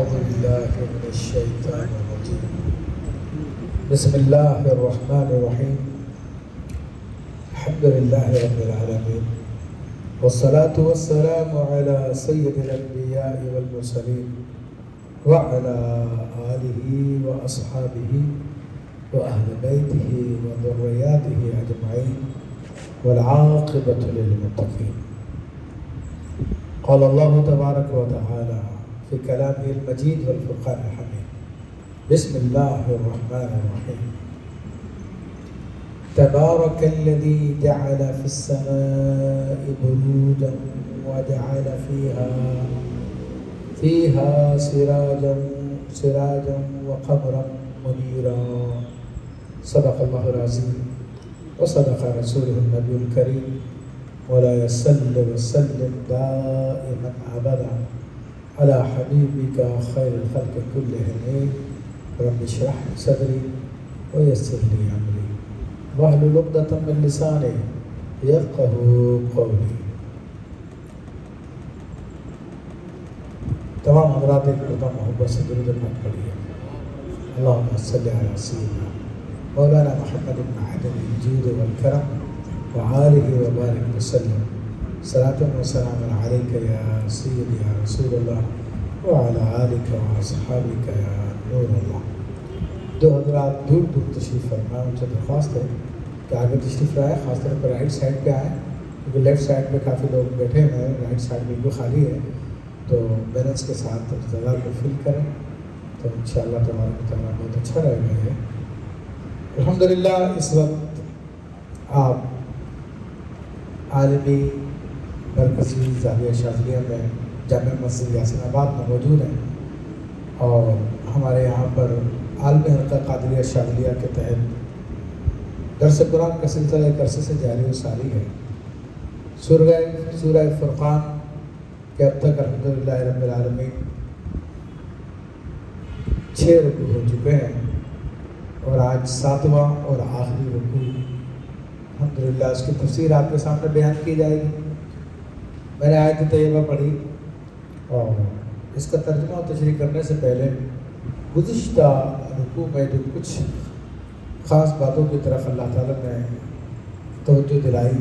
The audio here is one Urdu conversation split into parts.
أعوذ بالله من الشيطان الرجيم بسم الله الرحمن الرحيم الحمد لله رب العالمين والصلاة والسلام على سيد الأنبياء والمرسلين وعلى آله وأصحابه وأهل بيته وذرياته أجمعين والعاقبة للمتقين. قال الله تبارك وتعالى في كلامه المجيد والفرقان الحميد بسم الله الرحمن الرحيم تبارك الذي جعل في السماء بروجا وجعل فيها سراجا وقمرا منيرا. صدق الله العظيم وصدق رسوله النبي الكريم ولا يصل وسلم دائما ابدا على حبيبك خير الخلق كلهم رب اشرح لي صدري ويسر لي امري واحلل عقدة من لساني يفقهوا قولي. تمام حضرات ایک مرتبہ محبت سے درود پاک پڑھیے. اللهم صل على سيدنا مولانا محمد بن عدن الجود والكرم وآله وبارك وسلم صلاة وسلام عليك يا سيدي يا رسول الله وعلى آلك وأصحابك يا نور الله. دو حضرات دور دور تشریف فرمائے، ان سے درخواست ہے کہ آگے تشریف لائے، خاص طور پر رائٹ سائڈ پہ آئیں کیونکہ لیفٹ سائڈ پہ کافی لوگ بیٹھے ہوئے ہیں، رائٹ سائڈ بالکل خالی ہے، تو بیلنس کے ساتھ جگہ کو فل کریں تو انشاءاللہ تبارک و تعالیٰ بہت اچھا رہے گا. یہ الحمدللہ اس وقت آپ عالمی مرکزی زاویہ شاذلیہ میں جامع مسجد یاسین آباد میں موجود ہیں اور ہمارے یہاں پر عالمی حلقہ قادریہ شاذلیہ کے تحت درس قرآن کا سلسلہ ایک عرصے سے جاری و ساری ہے. سورہ فرقان کہ اب تک الحمدللہ رب العالمین 6 رکوع ہو چکے ہیں اور آج 7واں اور آخری رکوع الحمدللہ اس کی تفسیر آپ کے سامنے بیان کی جائے گی. میں نے آیت طیبہ پڑھی اور اس کا ترجمہ و تشریح کرنے سے پہلے گزشتہ رکوع میں جو کچھ خاص باتوں کی طرف اللہ تعالیٰ نے توجہ دلائی،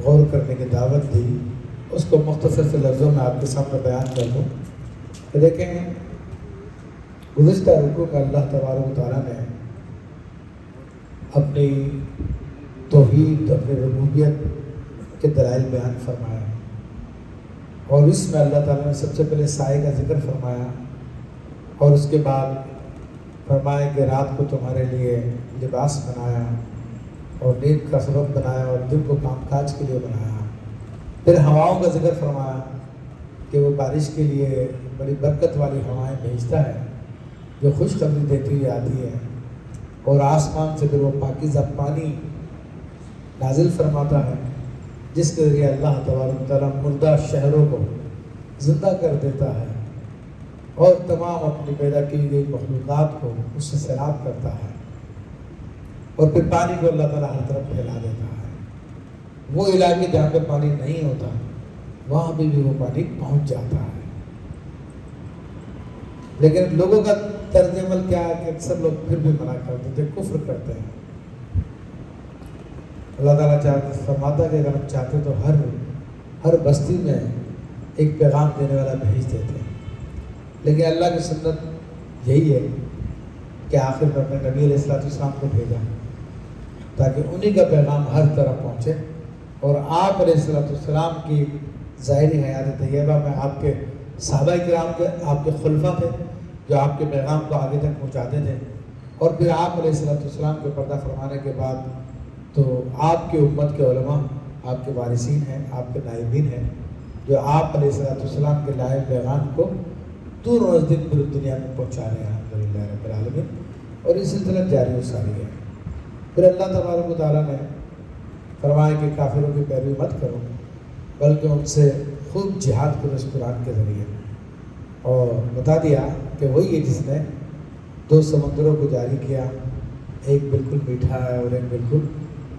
غور کرنے کی دعوت دی، اس کو مختصر سے لفظوں میں آپ کے سامنے بیان کر دوں. کہ دیکھیں گزشتہ رکوع میں اللہ تبارک و تعالیٰ نے اپنی توحید، اپنی ربوبیت کے دلائل بیان فرمایا اور اس میں اللہ تعالیٰ نے سب سے پہلے سائے کا ذکر فرمایا اور اس کے بعد فرمایا کہ رات کو تمہارے لیے لباس بنایا اور نیند کا سبب بنایا اور دن کو کام کاج کے لیے بنایا. پھر ہواؤں کا ذکر فرمایا کہ وہ بارش کے لیے بڑی برکت والی ہوائیں بھیجتا ہے جو خوشخبری دیتی ہوئی آتی ہے اور آسمان سے پھر وہ پاکیزہ پانی نازل فرماتا ہے جس کے ذریعے اللہ تبارک و تعالیٰ مردہ شہروں کو زندہ کر دیتا ہے اور تمام اپنی پیدا کی گئی مخلوقات کو اس سے سیراب کرتا ہے اور پھر پانی کو اللہ تعالیٰ ہر طرف پھیلا دیتا ہے. وہ علاقے جہاں پہ پانی نہیں ہوتا وہاں بھی وہ پانی پہنچ جاتا ہے. لیکن لوگوں کا طرز عمل کیا ہے کہ اکثر لوگ پھر بھی منع کرتے تھے، کفر کرتے ہیں. اللہ تعالیٰ فرماتا ہے کہ اگر ہم چاہتے تو ہر بستی میں ایک پیغام دینے والا بھیج دیتے ہیں، لیکن اللہ کی سنت یہی ہے کہ آخر میں اپنے نبی علیہ السلام کو بھیجا تاکہ انہی کا پیغام ہر طرف پہنچے. اور آپ علیہ السلام کی ظاہری حیات طیبہ میں آپ کے صحابہ کرام تھے، آپ کے خلفاء تھے جو آپ کے پیغام کو آگے تک پہنچاتے تھے. اور پھر آپ علیہ السلام کے پردہ فرمانے کے بعد تو آپ کی امت کے علماء آپ کے وارثین ہیں، آپ کے نائبین ہیں جو آپ علیہ السلام کے لائے پیغام کو دور و نزدیک پوری دنیا میں پہنچا رہے ہیں الحمدللہ رب العالمین. اور یہ سلسلہ جاری و ساری ہے. پھر اللہ تبارک و تعالیٰ نے فرمایا کہ کافروں کی پیروی مت کرو بلکہ ان سے خوب جہاد کرو اس قرآن کے ذریعے، اور بتا دیا کہ وہی ہے جس نے 2 سمندروں کو جاری کیا، ایک بالکل میٹھا ہے اور ایک بالکل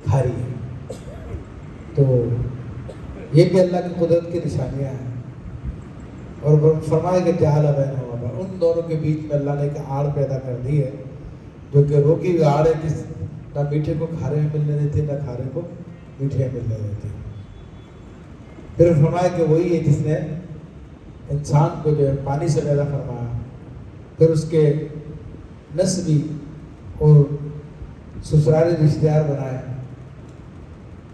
کھاری ہے. تو یہ بھی اللہ کی قدرت کی نشانیاں ہیں. اور فرمایا کہ جعل بینہما ان دونوں کے بیچ میں اللہ نے ایک آڑ پیدا کر دی ہے جو کہ روکی ہوئی آڑ ہے، جس نہ میٹھے کو کھارے میں ملنے دیتی نہ کھارے کو میٹھے میں ملنے دیتی۔ پھر فرمایا کہ وہی ہے جس نے انسان کو جو ہے پانی سے پیدا فرمایا، پھر اس کے نسبی اور سسرالی رشتہ دار بنائے،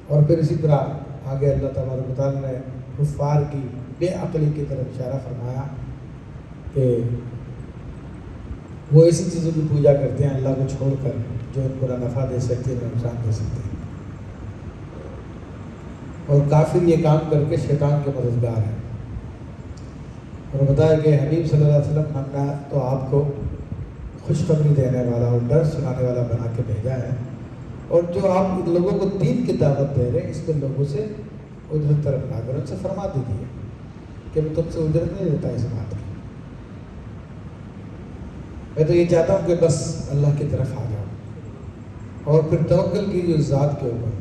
اور پھر اسی طرح آگے اللہ تبارک و تعالیٰ نے کفار کی بے عقلی کی طرف اشارہ فرمایا کہ وہ ایسی چیزوں کی پوجا کرتے ہیں اللہ کو چھوڑ کر جو ان کو نہ نفع دے سکتے نہ نقصان دے سکتے ہیں، اور کافر یہ کام کر کے شیطان کے مددگار ہیں۔ اور بتایا کہ حبیب صلی اللہ علیہ وسلم ہم نے تو آپ کو خوشخبری دینے والا اور ڈر سنانے والا بنا کے بھیجا ہے، اور جو آپ لوگوں کو دین کی دعوت دے رہے ہیں اس پہ لوگوں سے اجرت طرف نہ کرو، ان سے فرما دیجیے کہ میں تم سے اجرت نہیں دیتا اس بات کی، میں تو یہ چاہتا ہوں کہ بس اللہ کی طرف آ جاؤ، اور پھر توکل کی جو ذات کے اوپر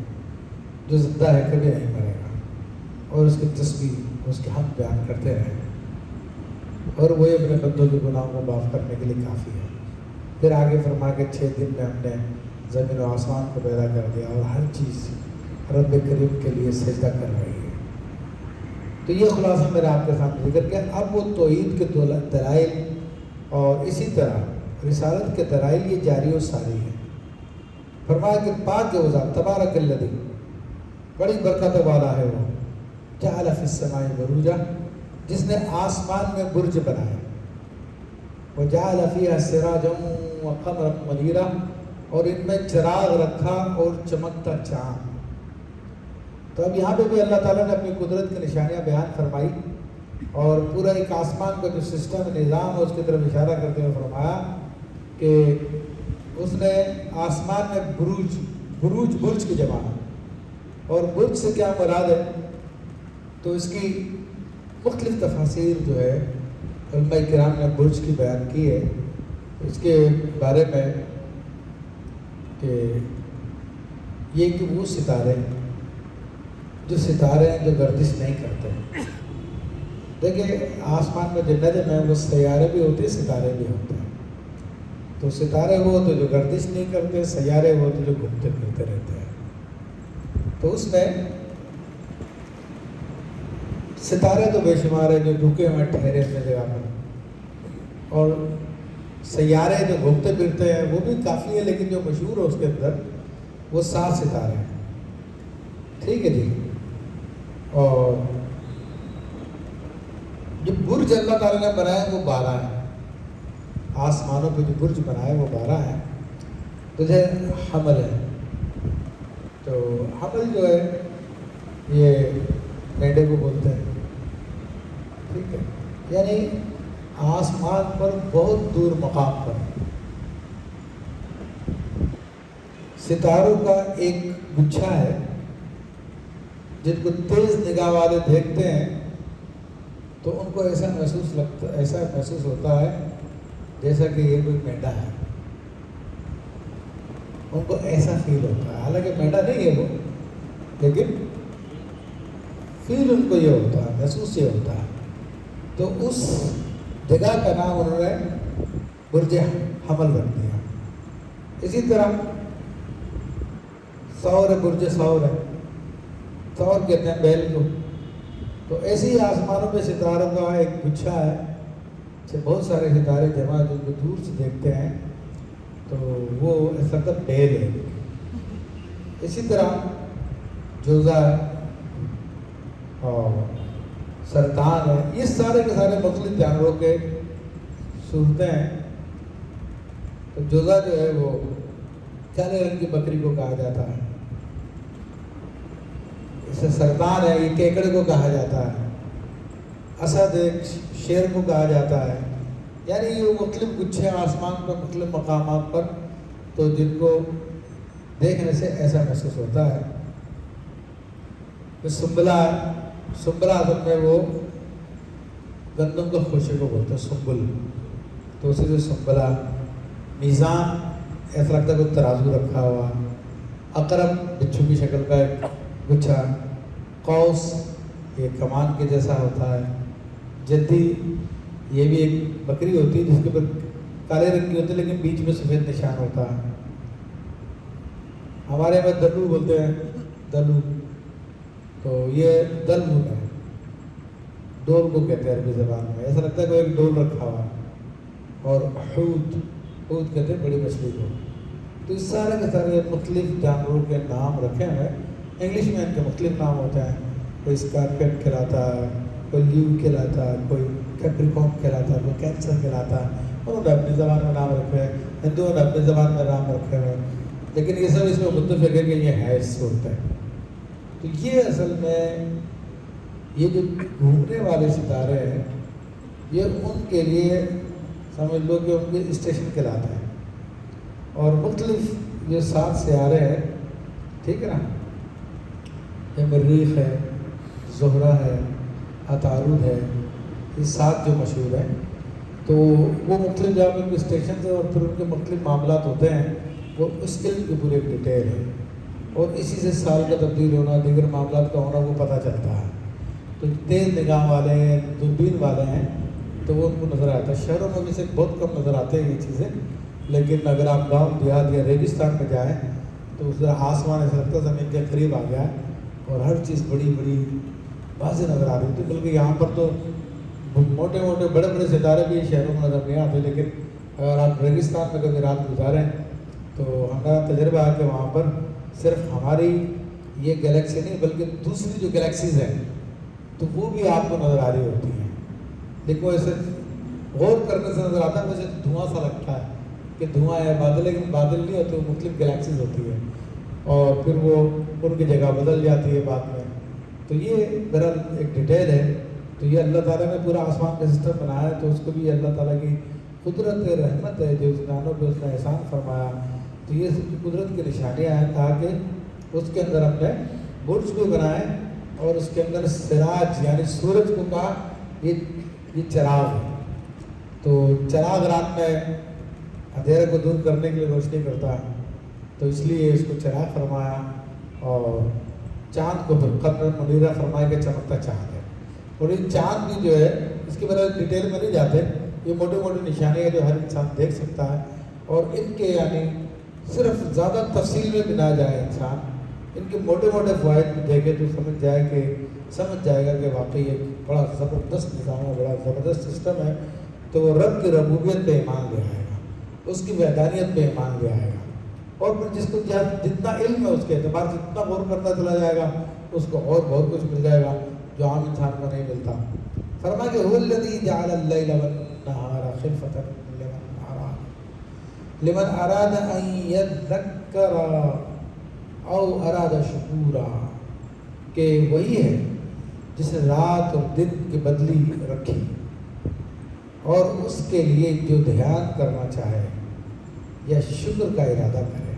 جو زندہ ہے کبھی نہیں مرے گا، اور اس کی تسبیح اس کے حق بیان کرتے رہیں، اور وہی اپنے بندوں کے گناہوں کو معاف کرنے کے لیے کافی ہے۔ پھر آگے فرما کے 6 دن میں ہم نے زمین و آسمان کو پیدا کر دیا، اور ہر چیز رب کریم کے لیے سجدہ کر رہی ہے۔ تو یہ خلاصہ میرا آپ کے سامنے ذکر کیا۔ اب وہ توحید کے دلائل اور اسی طرح رسالت کے دلائل یہ جاری و ساری ہے۔ فرمایا کہ پاک وہ ذات تبارک الذی، بڑی برکت والا ہے وہ، جعل فی السماء بروجا، جس نے آسمان میں برج بنایا، وجعل فیہا سراجا وقمرا منیرا، اور ان میں چراغ رکھا اور چمکتا چاند۔ تو اب یہاں پہ بھی اللہ تعالیٰ نے اپنی قدرت کی نشانیاں بیان فرمائی، اور پورا ایک آسمان کا جو سسٹم نظام ہے اس کی طرف اشارہ کرتے ہوئے فرمایا کہ اس نے آسمان میں برج کی جمع، اور برج سے کیا مراد ہے تو اس کی مختلف تفاسیر جو ہے علماء کرام نے برج کی بیان کی ہے۔ اس کے بارے میں کہ یہ کہ وہ ستارے جو گردش نہیں کرتے، دیکھیں آسمان میں جنت میں وہ سیارے بھی ہوتے ہیں ستارے بھی ہوتے ہیں، تو ستارے وہ تو جو گردش نہیں کرتے، سیارے وہ تو جو گھومتے پھرتے رہتے ہیں۔ تو اس میں ستارے تو بے شمار ہیں جو رکے ہوئے ٹھہرے اپنے جگہ پر، اور سیارے جو گھومتے پھرتے ہیں وہ بھی کافی ہے، لیکن جو مشہور ہے اس کے اندر وہ 7 ستارے ہیں، ٹھیک ہے جی۔ اور جو برج اللہ تعالیٰ نے بنایا وہ 12 ہیں، آسمانوں پہ جو برج بنایا وہ 12 ہیں۔ تو جو حمل ہے، تو حمل جو ہے یہ میڈے کو بولتے ہیں، ٹھیک ہے، یعنی آسمان پر بہت دور مقام پر ستاروں کا ایک گچھا ہے جن کو تیز نگاہ والے دیکھتے ہیں تو ان کو ایسا محسوس ہوتا ہے جیسا کہ یہ کوئی مینڈا ہے، ان کو ایسا فیل ہوتا ہے، حالانکہ مینڈا نہیں ہے وہ، لیکن فیل ان کو یہ ہوتا ہے، محسوس یہ ہوتا ہے۔ تو اس جگہ کا نام انہوں نے برج حمل رکھ دیا۔ اسی طرح برج ثور ہے، ثور کہتے ہیں بیل کو۔ تو ایسے ہی آسمانوں پہ ستاروں کا ایک گچھا ہے، بہت سارے ستارے جمع جو دور سے دیکھتے ہیں تو وہ ایسا لگتا ہے بیل ہے۔ اسی طرح جوزا ہے اور سرطان ہے، یہ سارے کے سارے مختلف جانوروں کے صورتیں ہیں۔ تو جوزا جو ہے وہ کالے رنگ کی بکری کو کہا جاتا ہے، اسے سرطان ہے یہ کیکڑے کو کہا جاتا ہے، اسد ایک شیر کو کہا جاتا ہے، یعنی یہ مختلف گچھے آسمان پر مختلف مقامات پر، تو جن کو دیکھنے سے ایسا محسوس ہوتا ہے۔ سنبلا ہے، سنبلا اصل میں وہ گندم کا خوشے کو بولتے ہیں سنبل، تو اسی سے سنبلا۔ میزان ایسا لگتا ہے کوئی ترازو رکھا ہوا۔ عقرب بچھو کی شکل کا ایک گچھا۔ قوس یہ کمان کے جیسا ہوتا ہے۔ جدی یہ بھی ایک بکری ہوتی ہے جس کے اوپر کالے رنگ کی ہوتی ہے لیکن بیچ میں سفید نشان ہوتا ہے. ہمارے میں دلو بولتے ہیں، دلو، تو یہ دلو ہے، ڈول کو کہتے ہیں عربی زبان میں. ایسا لگتا ہے کوئی ایک ڈول رکھا ہوا. اور حوت، حوت کہتے ہیں بڑی مچھلی کو. تو اس سارے کے سارے مختلف جانوروں کے نام رکھے ہوئے. انگلش میں ان کے مختلف نام ہوتے ہیں. کوئی اسکارپیٹ کہلاتا ہے، کوئی لیو کہلاتا ہے، کوئی کیپریکاک کہلاتا ہے، کوئی کینسر کہلاتا ہے. انہوں نے اپنی زبان میں نام رکھے ہیں، ہندوؤں نے اپنی زبان میں نام رکھے ہوئے ہیں، لیکن یہ سب اس میں متفق ہے کہ یہ ہے صورت ہے. تو یہ اصل میں یہ جو گھومنے والے ستارے ہیں یہ ان کے لیے سمجھ لو کہ ان کے اسٹیشن کہلاتا ہے. اور مختلف جو 7 سیارے ہیں، ٹھیک ہے نا، یہ مریخ ہے، زہرہ ہے، عطارد ہے، یہ 7 جو مشہور ہیں. تو وہ مختلف جگہ ان کے اسٹیشن سے اور پھر ان کے مختلف معاملات ہوتے ہیں، وہ اس علم کی پوری ایک ڈیٹیل ہے. اور اسی سے سال کا تبدیل ہونا، دیگر معاملات کا ہونا وہ پتہ چلتا ہے. تو تیز نگاہ والے ہیں، دوربین والے ہیں تو وہ ان کو نظر آتا ہے. شہروں میں بھی سے بہت کم نظر آتے ہیں یہ چیزیں، لیکن اگر آپ گاؤں دیہات یا ریگستان میں جائیں تو اس طرح آسمان ایسا لگتا ہے زمین کے قریب آ گیا ہے اور ہر چیز بڑی بڑی واضح نظر آ رہی تھی. بلکہ یہاں پر تو موٹے موٹے بڑے بڑے ستارے بھی شہروں میں نظر نہیں آتے، لیکن اگر آپ ریگستان میں کبھی رات گزاریں تو ہمارا تجربہ ہے کہ وہاں پر صرف ہماری یہ گلیکسی نہیں بلکہ دوسری جو گلیکسیز ہیں تو وہ بھی آپ کو نظر آ رہی ہوتی ہیں. دیکھو ایسے غور کرنے سے نظر آتا ہے ویسے دھواں سا لگتا ہے کہ دھواں ہے بادل، لیکن بادل نہیں ہوتے، وہ مختلف گلیکسیز ہوتی ہے اور پھر وہ ان کی جگہ بدل جاتی ہے بعد میں. تو یہ بہرحال ایک ڈیٹیل ہے. تو یہ اللہ تعالیٰ نے پورا آسمان کا سسٹم بنایا ہے، تو اس کو بھی اللہ تعالیٰ کی قدرت رحمت ہے جو انسانوں پہ اس نے احسان فرمایا. تو یہ سب قدرت کی نشانیاں ہیں. کہا کہ اس کے اندر ہم نے برج کو بنائے اور اس کے اندر سراج یعنی سورج کو کہا یہ چراغ ہے. تو چراغ رات میں اندھیرے کو دور کرنے کے لیے روشنی کرتا ہے، تو اس لیے اس کو چراغ فرمایا. اور چاند کو پھر قمر منیرہ فرمایا کہ چمکتا چاند ہے. اور یہ چاند بھی جو ہے اس کے بارے میں ڈیٹیل میں نہیں جاتے، یہ موٹے موٹے نشانیاں جو ہر انسان دیکھ سکتا ہے. اور ان کے یعنی صرف زیادہ تفصیل میں بھی نہ جائے انسان، ان کے موٹے موٹے فوائد دیکھے تو سمجھ جائے گا کہ واقعی ایک بڑا زبردست نظام ہے، بڑا زبردست سسٹم ہے. تو وہ رب کی ربوبیت پہ ایمان لے آئے گا، اس کی وحدانیت پہ ایمان لے آئے گا. اور پھر جس کو جتنا علم ہے اس کے اعتبار سے جتنا غور کرتا چلا جائے گا اس کو اور بہت کچھ مل جائے گا جو عام انسان کو نہیں ملتا. فرمایا کہ هو الذی جعل اللیل والنہار خلفۃ لمن اراد ان یذکر او اراد شکورا، کہ وہی ہے جس نے رات اور دن کی بدلی رکھی اور اس کے لیے جو دھیان کرنا چاہے یا شکر کا ارادہ کرے.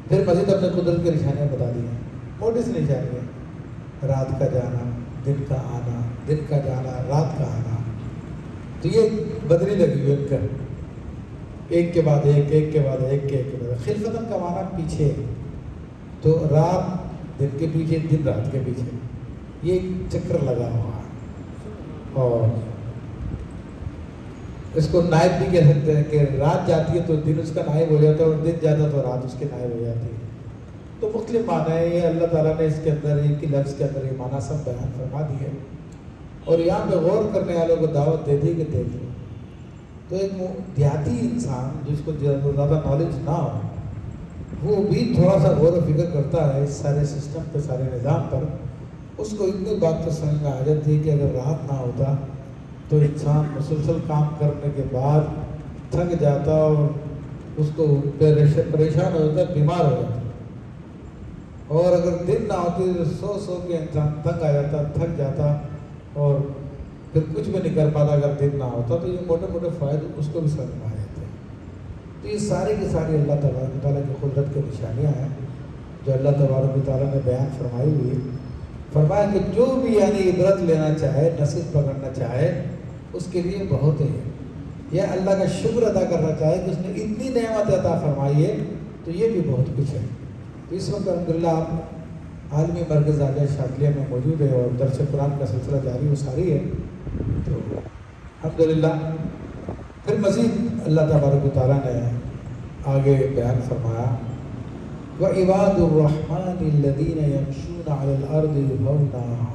پھر مزید اپنے قدرت کی نشانیاں بتا دی ہیں، موٹی سی نشانیاں، رات کا جانا، دن کا آنا، دن کا جانا، رات کا آنا. تو یہ بدلی لگی ہوئی ان کا، ایک کے بعد ایک، ایک کے بعد ایک کے بعد. خلفتن کا معنی پیچھے، تو رات دن کے پیچھے، دن رات کے پیچھے، یہ ایک چکر لگا ہوا ہے. اور اس کو نائب بھی کہہ سکتے ہیں کہ رات جاتی ہے تو دن اس کا نائب ہو جاتا ہے اور دن جاتا ہے تو رات اس کے نائب ہو جاتی ہے. تو مختلف معنی ہے، یہ اللہ تعالیٰ نے اس کے اندر ایک ہی لفظ کے اندر یہ معنی سب بیان فرما دی ہے. اور یہاں پہ غور کرنے والوں کو دعوت دے دی کہ دیکھ لو. تو ایک دیہاتی انسان جس کو زیادہ نالج نہ ہو وہ بھی تھوڑا سا غور و فکر کرتا ہے اس سارے سسٹم پہ، سارے نظام پر. اس کو اتنی بات تو سمجھ میں آ جاتی ہے کہ اگر رات نہ ہوتا تو انسان مسلسل کام کرنے کے بعد تھک جاتا اور اس کو پریشان ہو جاتا، بیمار ہو جاتا. اور اگر دن نہ ہوتی تو سو کے انسان تنگ آ جاتا، تھک جاتا اور پھر کچھ بھی نہیں کر پاتا اگر دن نہ ہوتا. تو یہ موٹے موٹے فائدے اس کو بھی سمجھ میں آ جاتے ہیں. تو یہ سارے کی ساری اللہ تعالیٰ کی قدرت کی نشانیاں ہیں جو اللہ تبارک و تعالیٰ نے بیان فرمائی ہوئی ہے. فرمایا کہ جو بھی یعنی عبرت لینا چاہے، نصیب پکڑنا چاہے، اس کے لیے بہت ہے. یا اللہ کا شکر ادا کرنا چاہے کہ اس نے اتنی نعمت عطا فرمائی ہے تو یہ بھی بہت کچھ ہے. تو اس وقت الحمدللہ آپ عالمی مرکز عالیہ شاذلیہ میں موجود ہے اور درس قرآن کا سلسلہ جاری و ساری ہے. تو الحمدللہ پھر مزید اللہ تبارک و تعالیٰ نے آگے بیان فرمایا وَعِبَادُ الرَّحْمَنِ الَّذِينَ يَمْشُونَ عَلَى الْأَرْضِ هَوْنًا،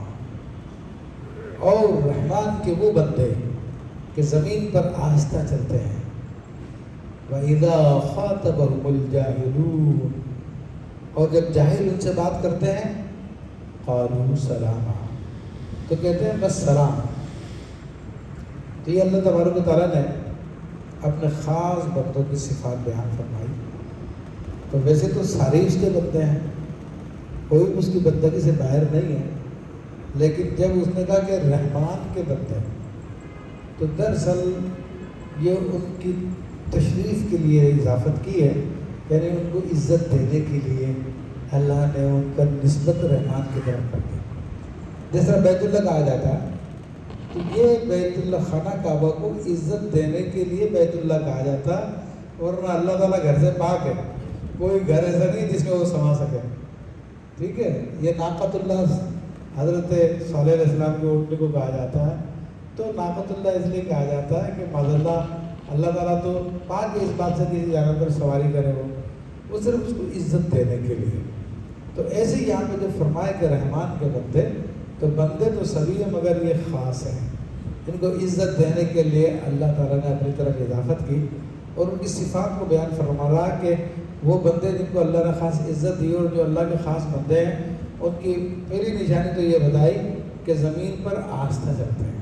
اور رحمان کے وہ بندے کہ زمین پر آہستہ چلتے ہیں، وَإِذَا خَاطَبَهُمُ الْجَاهِلُونَ، اور جب جاہل ان سے بات کرتے ہیں قَالُوا سَلَامًا، تو کہتے ہیں بس سلام۔ تو یہ اللہ تبارک و تعالیٰ نے اپنے خاص بندوں کی صفات بیان فرمائی۔ تو ویسے تو سارے اس کے بندے ہیں، کوئی اس کی بندگی سے باہر نہیں ہے، لیکن جب اس نے کہا کہ رحمان کے بندے، تو دراصل یہ ان کی تشریف کے لیے اضافت کی ہے، یعنی ان کو عزت دینے کے لیے اللہ نے ان کا نسبت رحمان کی طرف کر دی۔ جس طرح بیت اللہ کہا جاتا ہے، تو یہ بیت اللہ خانہ کعبہ کو عزت دینے کے لیے بیت اللہ کہا جاتا، ورنہ اللہ تعالیٰ گھر سے پاک ہے، کوئی گھر ایسا نہیں جس میں وہ سما سکے، ٹھیک ہے۔ یہ ناقۃ اللہ حضرت صالح علیہ السلام کے اونٹنے کو کہا جاتا ہے، تو ناقۃ اللہ اس لیے کہا جاتا ہے کہ معاذ اللہ تعالیٰ تو پاک ہے اس بات سے کسی جانور پر سواری کرے، وہ صرف اس کو عزت دینے کے لیے۔ تو ایسے ہی یہاں پہ جو فرمائے کہ رحمان کے بندے، تو بندے تو سبھی ہیں مگر یہ خاص ہیں، ان کو عزت دینے کے لیے اللہ تعالیٰ نے اپنی طرف اضافت کی اور ان کی صفات کو بیان فرما رہا کہ وہ بندے جن کو اللہ نے خاص عزت دی اور جو اللہ کے خاص بندے ہیں، ان کی پہلی نشانی تو یہ بتائی کہ زمین پر آہستہ چلتے ہیں،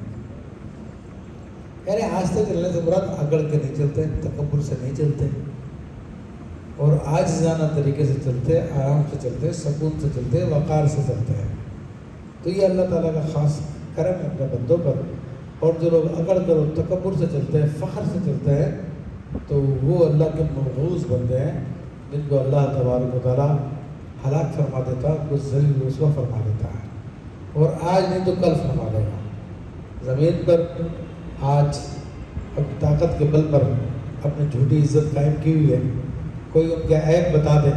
یعنی آہستہ چلنے سے مراد اگڑ کے نہیں چلتے، تکبر سے نہیں چلتے، اور عاجزانہ طریقے سے چلتے، آرام سے چلتے، سکون سے چلتے، وقار سے چلتے ہیں۔ تو یہ اللہ تعالیٰ کا خاص کرم ہے اپنے بندوں پر، اور جو لوگ اگڑ کر اور تکبر سے چلتے ہیں، فخر سے چلتے ہیں، تو وہ اللہ کے مرغوز بندے ہیں جن کو اللہ تبارک و تعالیٰ ہلاک فرما دیتا ہے، کچھ ذلیل رسوا فرما دیتا ہے، اور آج نہیں تو کل فرما دے گا۔ زمین پر آج اب طاقت کے بل پر اپنی جھوٹی عزت قائم کی ہوئی ہے، کوئی ان کے عیب بتا دے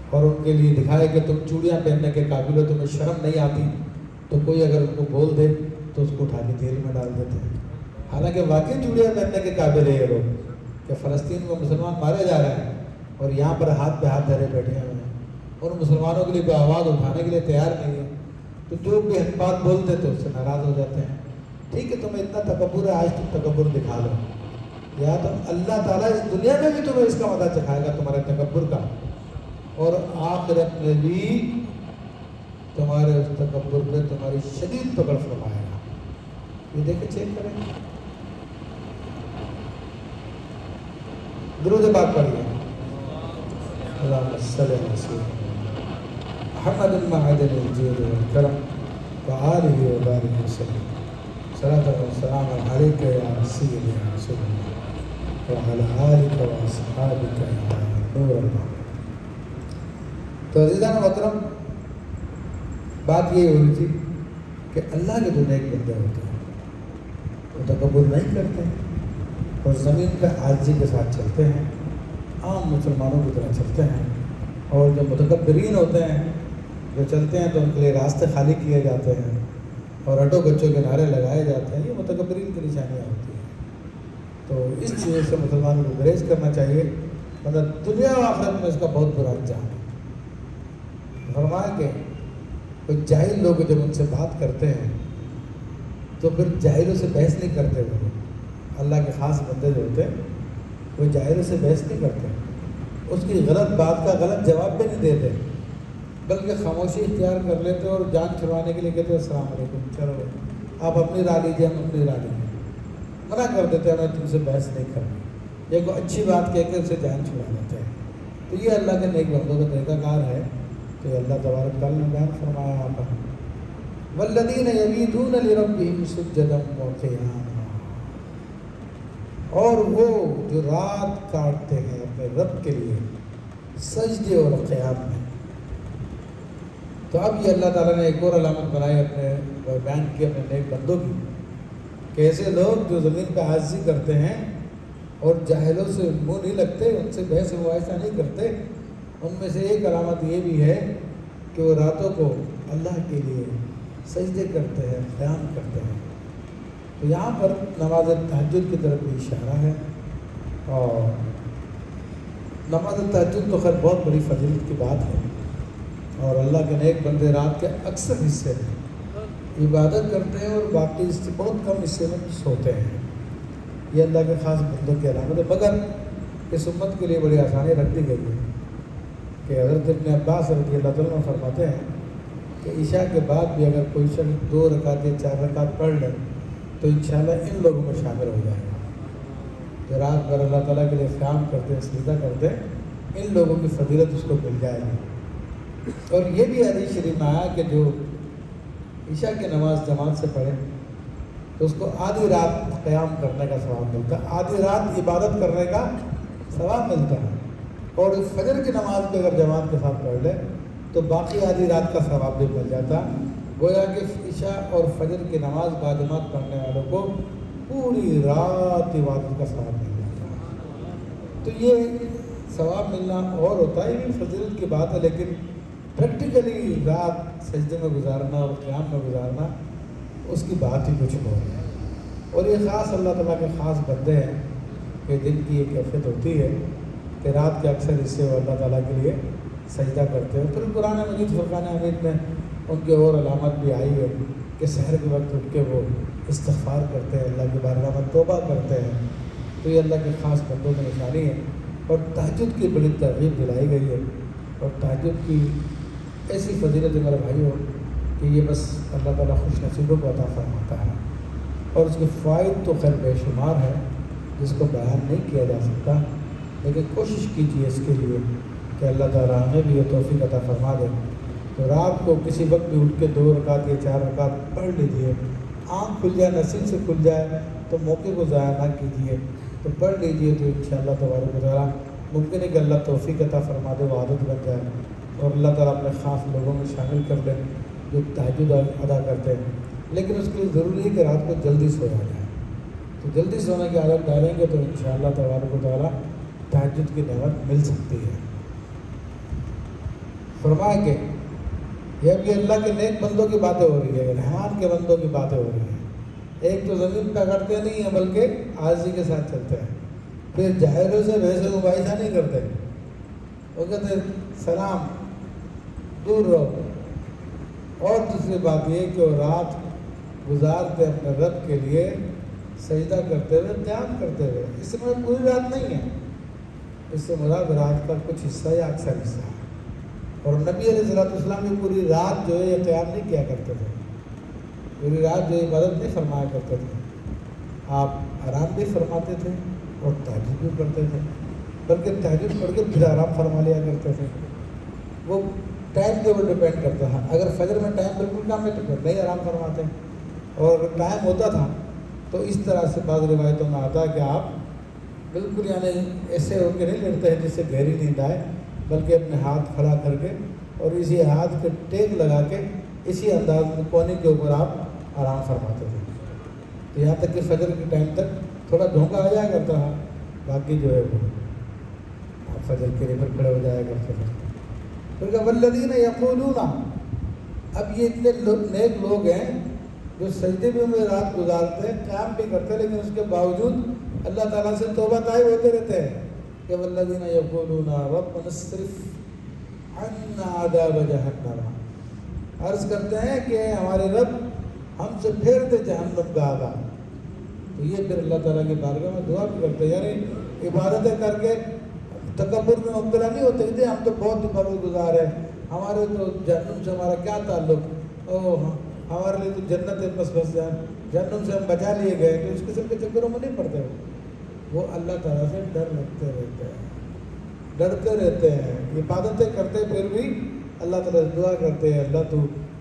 اور ان کے لیے دکھائے کہ تم چوڑیاں پہننے کے قابل ہو، تمہیں شرم نہیں آتی، تو کوئی اگر ان کو بول دے تو اس کو اٹھا کے جیل میں ڈال دیتے ہیں، حالانکہ واقعی چوڑیاں پہننے کے قابل ہے یہ لوگ، کہ فلسطین میں مسلمان مارے جا رہے ہیں اور یہاں پر ہاتھ پہ ہاتھ دھرے بیٹھے ہوئے ہیں، اور مسلمانوں کے لیے کوئی آواز اٹھانے کے لیے تیار نہیں ہے، تو جو بھی حق بات بولتے تو اس سے ناراض ہو جاتے ہیں۔ ٹھیک ہے، تمہیں اتنا تکبر ہے، آج تم تکبر دکھا لو، یا تو اللہ تعالیٰ اس دنیا میں بھی تمہیں اس کا مزہ چکھائے گا تمہارے تکبر کا، اور آخرت میں بھی تمہارے اس تکبر پہ تمہاری شدید پکڑ فرمائے گا۔ یہ دیکھیں، چیک کریں، درود پاک پڑھیے، اللہم صلی علی سیدنا محمد المعدن الجود والکرم وآلہ وبارک وسلم، صلاۃ والسلام علیک یا سیدی یا رسول اللہ وعلی آلک واصحابک یا نور اللہ۔ تو عزیزان محترم، بات یہ ہوئی تھی کہ اللہ کے جو نیک بندے ہوتے ہیں وہ تکبر نہیں کرتے اور زمین پہ عاجزی کے ساتھ چلتے ہیں، عام مسلمانوں کی طرح چلتے ہیں، اور جو متکبرین ہوتے ہیں جو چلتے ہیں تو ان کے لیے راستے خالی کیے جاتے ہیں اور ہٹو بچوں کے نعرے لگائے جاتے ہیں، یہ متکبرین کی نشانیاں ہوتی ہیں۔ تو اس چیز سے مسلمانوں کو گریز کرنا چاہیے، مطلب دنیا و آخرت میں اس کا بہت برا انجام ہے۔ فرمایا کہ کوئی جاہل لوگ جب ان سے بات کرتے ہیں تو پھر جاہلوں سے بحث نہیں کرتے، وہ اللہ کے خاص بندے جو ہوتے ہیں وہ جاہلوں سے بحث نہیں کرتے، اس کی غلط بات کا غلط جواب بھی نہیں دیتے، بلکہ خاموشی اختیار کر لیتے اور جان چھڑوانے کے لیے کہتے ہیں السلام علیکم، چلو آپ اپنی رائے لیجیے، ہم اپنی رائے لیں گے، منع کر دیتے ہیں ہمیں تم سے بحث نہیں کرنی، یہ کوئی اچھی بات کہہ کے اسے جان چھڑوا لیتے ہیں۔ تو یہ اللہ کے نیک بندوں کا طریقہ کار ہے، تو اللہ تبارک تعالیٰ نے بیان فرمایا یہاں پر والذین یبیتون لربہم سجدا وقیاما، اور وہ جو رات کاٹتے ہیں اپنے رب کے لیے سجدے اور قیام میں۔ تو اب یہ اللہ تعالیٰ نے ایک اور علامت بنائی اپنے بیان کی اپنے نیک بندوں کی، کہ ایسے لوگ جو زمین پہ عاجزی کرتے ہیں اور جاہلوں سے منہ نہیں لگتے، ان سے بحث و مباحثہ نہیں کرتے، ان میں سے ایک علامت یہ بھی ہے کہ وہ راتوں کو اللہ کے لیے سجدے کرتے ہیں، قیام کرتے ہیں۔ تو یہاں پر نماز تہجد کی طرف بھی اشارہ ہے، اور نماز تہجد تو خیر بہت بڑی فضیلت کی بات ہے، اور اللہ کے نیک بندے رات کے اکثر حصے میں عبادت کرتے ہیں اور باقی اس سے بہت کم حصے میں سوتے ہیں۔ یہ اللہ کے خاص بندوں کی علامت ہے، مگر اس امت کے لیے بڑی آسانی رکھ دی گئی ہے کہ حضرت ابن عباس رضی اللہ تعالیٰ عنہ فرماتے ہیں کہ عشاء کے بعد بھی اگر کوئی شخص 2 رکعت یا 4 رکعت پڑھ لے تو انشاءاللہ ان لوگوں میں شامل ہو جائے گا جو رات بھر اللہ تعالیٰ کے لیے قیام کرتے ہیں، سجدہ کرتے ہیں، ان لوگوں کی فضیلت اس کو مل جائے گی۔ اور یہ بھی حدیث شریف میں آیا کہ جو عشاء کی نماز جماعت سے پڑھے تو اس کو آدھی رات قیام کرنے کا ثواب ملتا ہے، آدھی رات عبادت کرنے کا ثواب ملتا ہے، اور فجر کی نماز بھی اگر جماعت کے ساتھ پڑھ لے تو باقی آدھی رات کا ثواب بھی مل جاتا۔ گویا کہ عشاء اور فجر کی نماز باجماعت پڑھنے والوں کو پوری رات عبادت کا ثواب مل جاتا ہے۔ تو یہ ثواب ملنا اور ہوتا ہے، یہ فضیلت کی بات ہے، لیکن پریکٹیکلی رات سجدے میں گزارنا اور قیام میں گزارنا اس کی بات ہی کچھ اور ہے۔ اور یہ خاص اللہ تعالیٰ کے خاص بندے ہیں کہ جن کی یہ کیفیت ہوتی ہے کہ رات کے اکثر حصے وہ اللہ تعالیٰ کے لیے سجدہ کرتے ہیں۔ پھر قرآن مجید فرقان حمید میں ان کی اور علامت بھی آئی ہے کہ سحر کے وقت اٹھ کے وہ استغفار کرتے ہیں، اللہ کی بارگاہ میں توبہ کرتے ہیں، تو یہ اللہ کے خاص بندوں میں نشانی ہے۔ اور تہجد کی بڑی ترغیب دلائی گئی ہے، اور تہجد کی ایسی فضیلت ہے میرے بھائیوں کہ یہ بس اللہ تعالیٰ خوش نصیبوں کو عطا فرماتا ہے، اور اس کے فوائد تو خیر بے شمار ہے جس کو بیان نہیں کیا جا سکتا، لیکن کوشش کیجیے اس کے لیے کہ اللہ تعالیٰ ہمیں بھی یہ توفیق عطا فرما دے۔ تو رات کو کسی وقت بھی اٹھ کے 2 رکعت یا 4 رکعت پڑھ لیجیے، آنکھ کھل جائے، نصیب سے کھل جائے تو موقع کو ضائع نہ کیجیے، تو پڑھ لیجیے، تو انشاءاللہ تبارک و تعالیٰ ممکن ہے کہ اللہ توفیق عطا فرما دے، وہ عادت بن جائے، اور اللہ تعالیٰ اپنے خاص لوگوں میں شامل کر دے جو تہجد ادا کرتے ہیں۔ لیکن اس کے لیے ضروری ہے کہ رات کو جلدی سویا جائے، تو جلدی سونے کی عادت ڈالیں گے تو انشاءاللہ تبارک و تعالیٰ تہجد کی نعمت مل سکتی ہے۔ فرمایا کہ یہ بھی اللہ کے نیک بندوں کی باتیں ہو رہی ہے، رحمان کے بندوں کی باتیں ہو رہی ہیں۔ ایک تو زمین پہ اگڑتے نہیں ہیں بلکہ عاجزی کے ساتھ چلتے ہیں، پھر جاہلوں سے بحث و مباحثہ نہیں کرتے، وہ کہتے ہیں سلام دور رہو۔ اور دوسری بات یہ کہ وہ رات گزارتے اپنے رب کے لیے سجدہ کرتے ہوئے، قیام کرتے ہوئے۔ اس سے مراد پوری رات نہیں ہے، اس سے مراد رات کا کچھ حصہ یا اکثر حصہ ہے۔ اور نبی علیہ السلام نے پوری رات جو ہے یہ قیام نہیں کیا کرتے تھے، پوری رات جو عبادت نہیں فرمایا کرتے تھے، آپ آرام بھی فرماتے تھے اور تہجد بھی پڑھتے تھے، بلکہ تہجد پڑھ کے پھر آرام فرما لیا کرتے تھے۔ وہ ٹائم کے اوپر ڈپینڈ کرتا ہے، اگر فجر میں ٹائم بالکل کم ہے تو پھر نہیں آرام فرماتے، اور اگر ٹائم ہوتا تھا تو اس طرح سے بعض روایتوں میں آتا ہے کہ آپ بالکل یعنی ایسے ہو کے نہیں لیٹتے ہیں جس سے گہری نیند آئے، بلکہ اپنے ہاتھ کھڑا کر کے اور اسی ہاتھ کے ٹیک لگا کے اسی انداز میں کونے کے اوپر آپ آرام فرماتے تھے، تو یہاں تک کہ فجر کے ٹائم تک تھوڑا دھونکا آ جایا کرتا ہے، باقی جو ہے وہ آپ فجر کے لیے پھر کھڑے ہو جایا کرتے تھے۔ پھر کہ والذین یقولون، اب یہ اتنے نیک لوگ ہیں جو سجدے میں رات گزارتے ہیں، قیام بھی کرتے ہیں، لیکن اس کے باوجود اللہ تعالیٰ سے توبہ طائب ہوتے رہتے ہیں کہ والذین یقولون ربنا اصرف عنا عذاب جہنم، عرض کرتے ہیں کہ ہمارے رب ہم سے پھیر دے جہنم کا عذاب۔ تو یہ پھر اللہ تعالیٰ کی بارگاہ میں دعا بھی کرتے ہیں، یعنی عبادتیں کر کے تکبر میں مبتلا نہیں ہوتے کہ ہم تو بہت عبادت گزار ہیں، ہمارے تو جہنم سے ہمارا کیا تعلق، ہمارے لیے تو جنت ہے، بس جہنم سے ہم بچا لیے گئے، تو اس قسم کے چکروں میں نہیں پڑتے وہ اللہ تعالیٰ سے ڈر رکھتے رہتے ہیں، ڈرتے رہتے ہیں، عبادتیں کرتے پھر بھی اللہ تعالیٰ سے دعا کرتے ہیں اللہ تو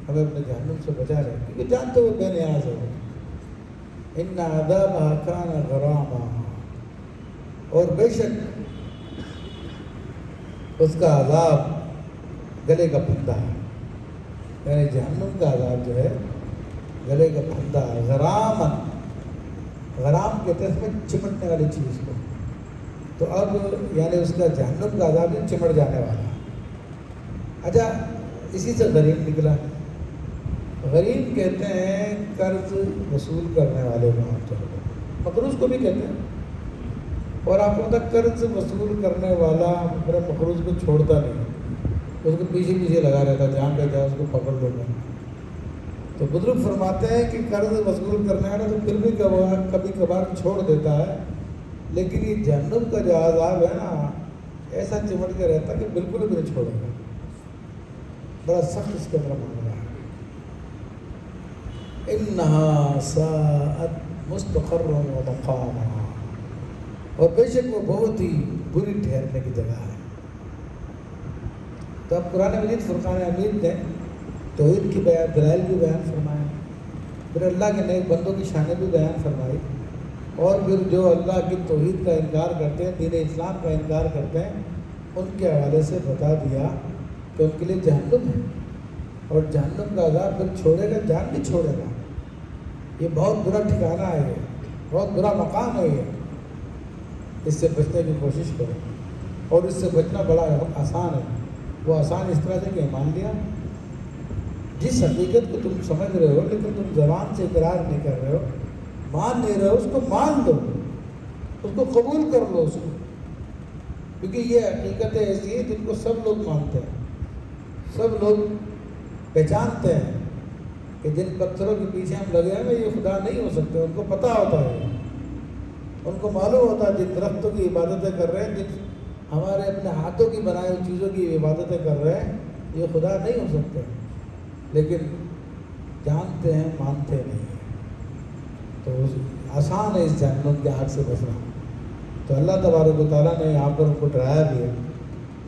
ہمیں اپنے جہنم سے بچا رہے، کیونکہ جانتے وہ بے نیاز ہو۔ ان عذابھا کان غراما، اور بے شک اس کا عذاب گلے کا پھندا ہے، یعنی جہنم کا عذاب جو ہے گلے کا پھندا ہے۔ غرامن، غرام کہتے ہیں اس میں چمٹنے والی چیز کو، تو اب یعنی اس کا جہنم کا عذاب جو چمٹ جانے والا ہے۔ اچھا اسی سے غریب نکلا، غریب کہتے ہیں قرض وصول کرنے والے کو عام طور پر، مقروض کو بھی کہتے ہیں. اور آپ کو پتا قرض وصول کرنے والا میرے مقروض کو چھوڑتا نہیں، اس کو پیچھے پیچھے لگا رہتا، جہاں پہ جائے اس کو پکڑ لو گا. تو بزرگ فرماتے ہیں کہ قرض وصول کرنے والا تو پھر بھی کبھی کبھار چھوڑ دیتا ہے، لیکن یہ جہنم کا جو عذاب ہے نا ایسا چمٹ کے رہتا کہ بالکل بھی نہیں چھوڑے گا. بڑا سخت اس کے اندر معاملہ ہے. انہا ساعت مستقر و مقاما، اور بے شک وہ بہت ہی بری ٹھہرنے کی جگہ ہے. تو اب قرآن مجید فرقان حمید نے توحید کی دلائل بھی بیان فرمائے، پھر اللہ کے نیک بندوں کی شانیں بھی بیان فرمائی، اور پھر جو اللہ کی توحید کا انکار کرتے ہیں، دین اسلام کا انکار کرتے ہیں، ان کے حوالے سے بتا دیا کہ ان کے لیے جہنم ہے، اور جہنم کا عذاب پھر چھوڑے گا، جان نہیں چھوڑے گا. یہ بہت برا ٹھکانہ ہے، یہ بہت برا مقام ہے. یہ اس سے بچنے کی کوشش کرو، اور اس سے بچنا بڑا آسان ہے. وہ آسان اس طرح سے کہ مان لیا، جس حقیقت کو تم سمجھ رہے ہو لیکن تم زبان سے اقرار نہیں کر رہے ہو، مان نہیں رہے ہو، اس کو مان لو، اس کو قبول کر لو اس کو. کیونکہ یہ حقیقتیں ایسی ہیں جن کو سب لوگ مانتے ہیں، سب لوگ پہچانتے ہیں کہ جن پتھروں کے پیچھے ہم لگے ہیں یہ خدا نہیں ہو سکتے. ان کو پتہ ہوتا ہے، ان کو معلوم ہوتا ہے جن درختوں کی عبادتیں کر رہے ہیں، جن ہمارے اپنے ہاتھوں کی بنائی ہوئی چیزوں کی عبادتیں کر رہے ہیں، یہ خدا نہیں ہو سکتے، لیکن جانتے ہیں، مانتے نہیں ہیں. تو آسان ہے اس جہنم کے آگ سے بچنا. تو اللہ تبارک و تعالیٰ نے یہاں پر ان کو ڈرایا بھی ہے.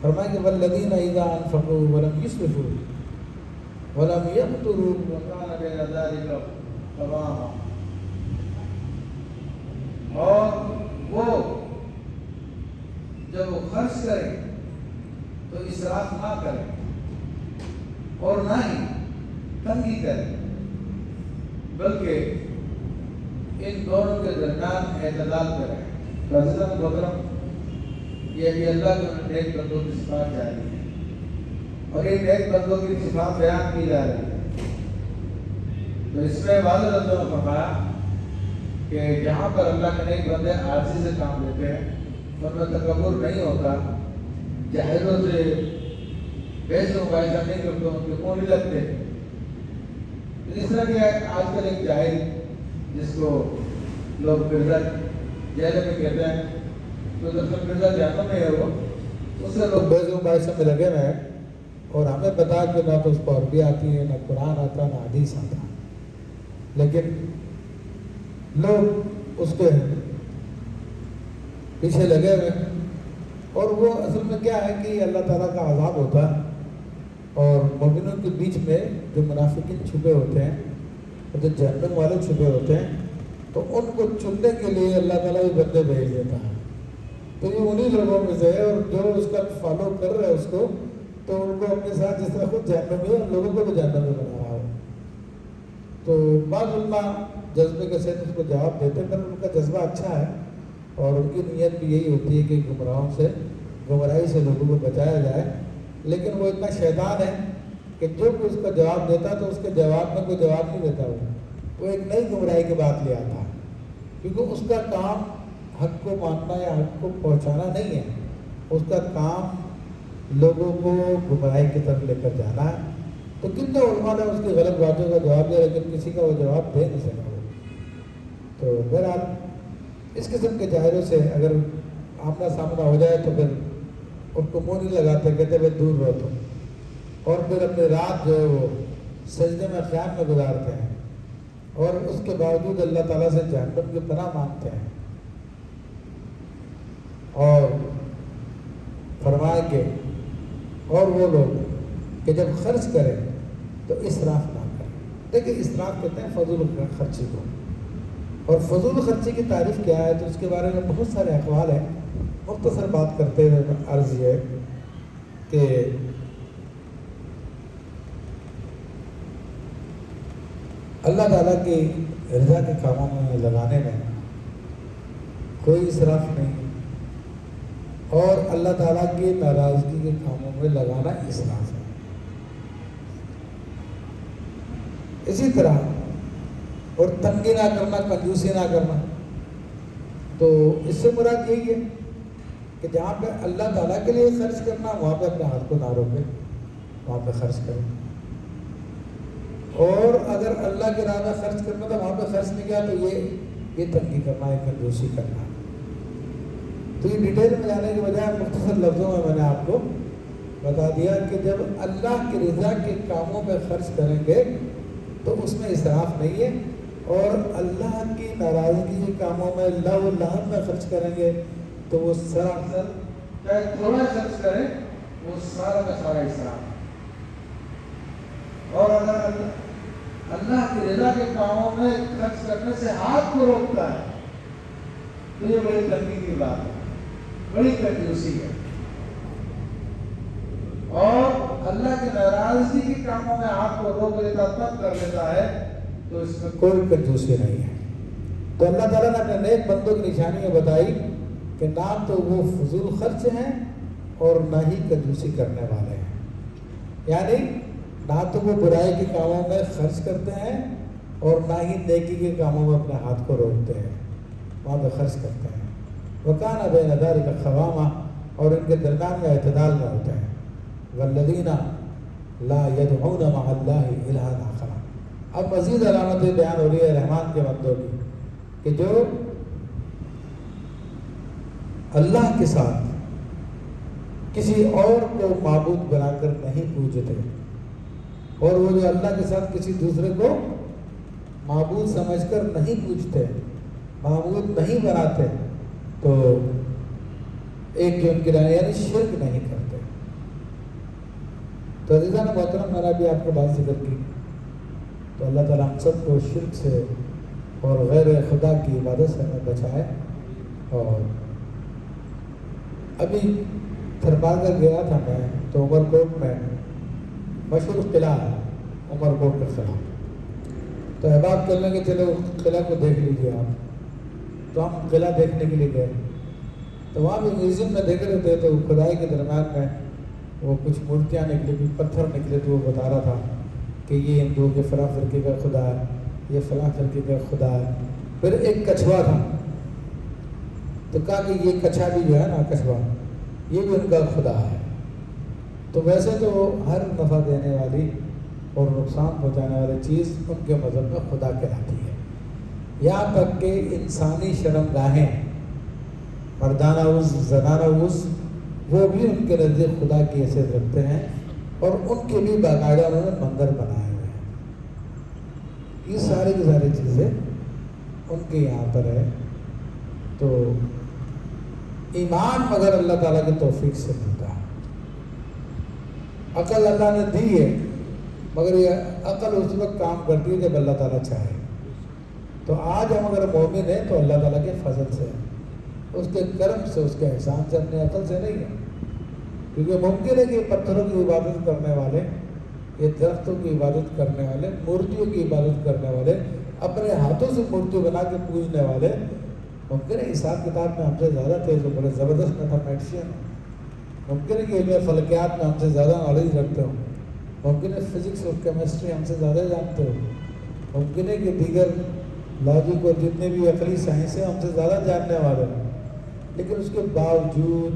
فرمایا کہ والذین اذا انفقوا ولم یسرفوا ولم یقتروا وکان بین ذلک قواما، اور وہ جب وہ خرچ کریں تو اسراف نہ کریں اور نہ ہی تنگی کریں، بلکہ ان دونوں کے درمیان اعتدال پہ رہیں. عزیزاً محترم، یہ بھی اللہ کے نیک بندوں کی صفات جاری ہے، اور یہ نیک بندوں کی صفات بیان کی جا رہی ہے. تو اس میں واضح لفظوں نے فرمایا کہ جہاں پر اللہ کے نیک بندے عاجزی سے کام لیتے ہیں، ان میں تکبر نہیں ہوتا، جاہلوں سے بحث و مباحثہ نہیں کرتے، ان کے منہ نہیں لگتے. اس طرح کہ آج کل ایک جاہل جس کو لوگ مرزا جہلے میں کہتے ہیں، تو دراصل مرزا جہنم میں ہے، وہ اس سے لوگ بحث و مباحثہ میں لگے ہوئے ہیں، اور ہمیں بتا کہ نہ تو اس کو عربی آتی ہے، نہ قرآن آتا، نہ حدیث آتا، لیکن لوگ اس کے پیچھے لگے ہوئے ہیں. اور وہ اصل میں کیا ہے کہ اللہ تعالیٰ کا عذاب ہوتا ہے، اور مومنوں کے بیچ میں جو منافقین چھپے ہوتے ہیں، جو جہنم والے چھپے ہوتے ہیں، تو ان کو چننے کے لیے اللہ تعالیٰ بھی بندے بھیج دیتا ہے. تو یہ انہی لوگوں میں سے ہے، اور جو اس کا فالو کر رہے ہیں اس کو، تو ان کو اپنے ساتھ جس طرح خود جہنم ہے، ان لوگوں کو بھی جہنم میں بنا رہا ہو. تو بعض علماء جذبے کے ساتھ اس کو جواب دیتے ہیں، پر ان کا جذبہ اچھا ہے، اور ان کی نیت بھی یہی ہوتی ہے کہ گمراہوں سے، گمراہی سے لوگوں کو بچایا جائے. لیکن وہ اتنا شیطان ہے کہ جو کوئی اس کا جواب دیتا تو اس کے جواب میں کوئی جواب نہیں دیتا، وہ ایک نئی گمراہی کی بات لے آتا ہے، کیونکہ اس کا کام حق کو ماننا یا حق کو پہنچانا نہیں ہے، اس کا کام لوگوں کو گمراہی کی طرف لے کر جانا ہے. تو کتنے علماء نے اس کی غلط باتوں کا جواب دیا، لیکن کسی کا وہ جواب دے نہیں سکا. تو بہرحال اس قسم کے جاہلوں سے اگر آمنا سامنا ہو جائے تو پھر ان کو منہ نہیں لگاتے، کہتے ہوئے دور رہو تم، اور پھر اپنی رات جو ہے وہ سجدے میں قیام میں گزارتے ہیں، اور اس کے باوجود اللہ تعالیٰ سے جہنم کی پناہ مانگتے ہیں. اور فرمائے کہ اور وہ لوگ کہ جب خرچ کریں تو اسراف نہ کریں. دیکھیں اسراف کہتے ہیں فضول خرچی کو، اور فضول خرچی کی تعریف کیا ہے تو اس کے بارے میں بہت سارے اقوال ہیں. مختصر بات کرتے ہوئے عرض یہ ہے کہ اللہ تعالیٰ کی رضا کے کاموں میں لگانے میں کوئی اسراف نہیں، اور اللہ تعالیٰ کی ناراضگی کے کاموں میں لگانا اسراف ہے. اسی طرح اور تنگی نہ کرنا، کنجوسی نہ کرنا. تو اس سے مراد یہی ہے کہ جہاں پہ اللہ تعالیٰ کے لیے خرچ کرنا وہاں پہ اپنے ہاتھ کو نہ روکے، وہاں پہ خرچ کریں. اور اگر اللہ کے راہ میں خرچ کرنا تو وہاں پہ خرچ نہیں کیا تو یہ تنگی کرنا ہے، کنجوسی کرنا. تو یہ ڈیٹیل میں جانے کے بجائے مختصر لفظوں میں نے آپ کو بتا دیا کہ جب اللہ کی رضا کے کاموں پہ خرچ کریں گے تو اس میں اسراف نہیں ہے، اور اللہ کی ناراضگی کے کاموں میں لو لہب میں خرچ کریں گے تو وہ سراسر چاہے تھوڑا خرچ کریں وہ سارا کا سارا اسراف. اور اگر اللہ کی رضا کے کاموں میں خرچ کرنے سے ہاتھ کو روکتا ہے تو یہ بڑی تنگی کی بات ہے، بڑی کنجوسی ہے. اور اللہ کی ناراضگی کے کاموں میں ہاتھ کو روک لیتا، تب کر لیتا ہے تو اس میں کوئی کنجوسی نہیں ہے. تو اللہ تعالیٰ نے اپنے نیک بندوں کی نشانیاں بتائی کہ نہ تو وہ فضول خرچ ہیں اور نہ ہی کنجوسی کرنے والے ہیں. یعنی نہ تو وہ برائی کے کاموں میں خرچ کرتے ہیں اور نہ ہی نیکی کے کاموں میں اپنے ہاتھ کو روکتے ہیں، وہاں پہ خرچ کرتے ہیں. وَكَانَ بَيْنَ ذَلِكَ قَوَامًا، اور ان کے درمیان میں اعتدال میں ہوتے ہیں. وَالَّذِينَ لَا يَدْعُونَ مَعَ اللَّهِ إِلَٰهًا آخَرَ. اب مزید علامتیں بیان ہو رہی ہے رحمان کے بندوں کی کہ جو اللہ کے ساتھ کسی اور کو معبود بنا کر نہیں پوجتے، اور وہ جو اللہ کے ساتھ کسی دوسرے کو معبود سمجھ کر نہیں پوجتے، معبود نہیں بناتے، تو ایک جو ان کی رائے یعنی شرک نہیں کرتے. تو عزیزان محترم، میں نے ابھی آپ کو بات ذکر کی تو اللہ تعالیٰ ہم سب کو شرک سے اور غیر خدا کی عبادت سے ہمیں بچائے. اور ابھی تھرماگر گیا تھا میں تو عمر کوٹ میں مشہور قلعہ ہے عمر کوٹ کا قلعہ، تو احباب کر لیں گے چلو قلعہ کو دیکھ لیجیے آپ. تو ہم قلعہ دیکھنے کے لیے گئے تو وہاں بھی میوزیم میں دیکھ رہے تھے تو کھدائی کے درمیان میں وہ کچھ مورتیاں نکلی، کچھ پتھر نکلے، تو وہ بتا رہا تھا کہ یہ ہندوؤں کے فلاں فرقے کا خدا ہے، یہ فلاں فرقے کا خدا ہے. پھر ایک کچھوا تھا تو کہا کہ یہ کچھا بھی جو ہے نا، کچھوا، یہ بھی ان کا خدا ہے. تو ویسے تو ہر نفع دینے والی اور نقصان پہنچانے والی چیز ان کے مذہب میں خدا کہلاتی ہے. یہاں تک کہ انسانی شرم گاہیں، مردانہ عوض، زنانہ عوض، وہ بھی ان کے نزدیک خدا کی حیثیت رکھتے ہیں، اور ان کے بھی باقاعدہ انہوں نے مندر بنائے ہوئے ہیں. یہ ساری کی ساری چیزیں ان کے یہاں پر ہے. تو ایمان مگر اللہ تعالیٰ کی توفیق سے ملتا ہے. عقل اللہ نے دی ہے مگر یہ عقل اس وقت کام کرتی ہے جب اللہ تعالیٰ چاہے. تو آج ہم اگر مومن ہیں تو اللہ تعالیٰ کے فضل سے، اس کے کرم سے، اس کے احسان سے، اپنے عقل سے نہیں ہے. کیونکہ ممکن ہے کہ پتھروں کی عبادت کرنے والے، یہ درختوں کی عبادت کرنے والے، مورتیوں کی عبادت کرنے والے، اپنے ہاتھوں سے مورتی بنا کے پوجنے والے، ممکن ہے حساب کتاب میں ہم سے زیادہ تیز ہو، بڑے زبردست میتھمیٹیشین، ممکن ہے کہ علم فلکیات میں ہم سے زیادہ نالج رکھتے ہوں، ممکن ہے فزکس اور کیمسٹری ہم سے زیادہ جانتے ہو، ممکن ہے کہ دیگر لاجک اور جتنے بھی عقلی سائنس ہیں ہم سے زیادہ جاننے والے ہیں. لیکن اس کے باوجود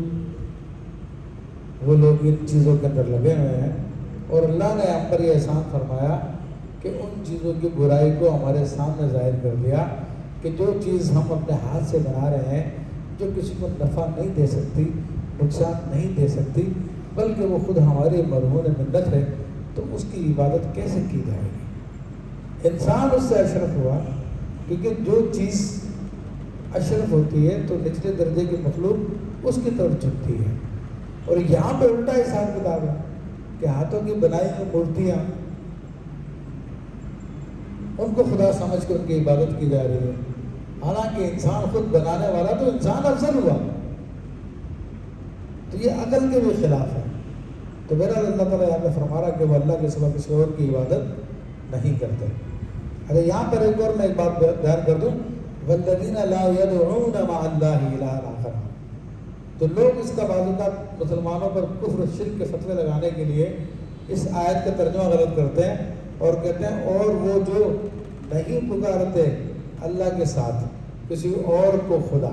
وہ لوگ ان چیزوں کے اندر لگے ہوئے ہیں. اور اللہ نے ہم پر یہ احسان فرمایا کہ ان چیزوں کی برائی کو ہمارے سامنے ظاہر کر دیا کہ جو چیز ہم اپنے ہاتھ سے بنا رہے ہیں، جو کسی کو نفع نہیں دے سکتی، نقصان نہیں دے سکتی، بلکہ وہ خود ہماری مرہون منت ہے، تو اس کی عبادت کیسے کی جائے گی؟ انسان اس سے اشرف ہوا، کیونکہ جو چیز اشرف ہوتی ہے تو نچلے درجے کی مخلوق اس کی طرف جھکتی ہے. اور یہاں پہ الٹا حساب کتاب ہے کہ ہاتھوں کی بنائی ہوئی مورتیاں ان کو خدا سمجھ کر ان کی عبادت کی جا رہی ہے، حالانکہ انسان خود بنانے والا تو انسان افضل ہوا. تو یہ عقل کے بھی خلاف ہے. تو میرا اللہ تعالیٰ یہاں پہ فرما رہا کہ وہ اللہ کے سوا کسی اور کی عبادت نہیں کرتے. اگر یہاں پر ایک اور میں ایک بات بیان کر دوں، وَالَّذِينَ لَا يَدْعُونَ مَعَ اللَّهِ إِلَٰهًا آخَرَ. تو لوگ اس کا بعض مسلمانوں پر کفر و شرک کے فتوے لگانے کے لیے اس آیت کا ترجمہ غلط کرتے ہیں اور کہتے ہیں اور وہ جو نہیں پکارتے اللہ کے ساتھ کسی اور کو خدا.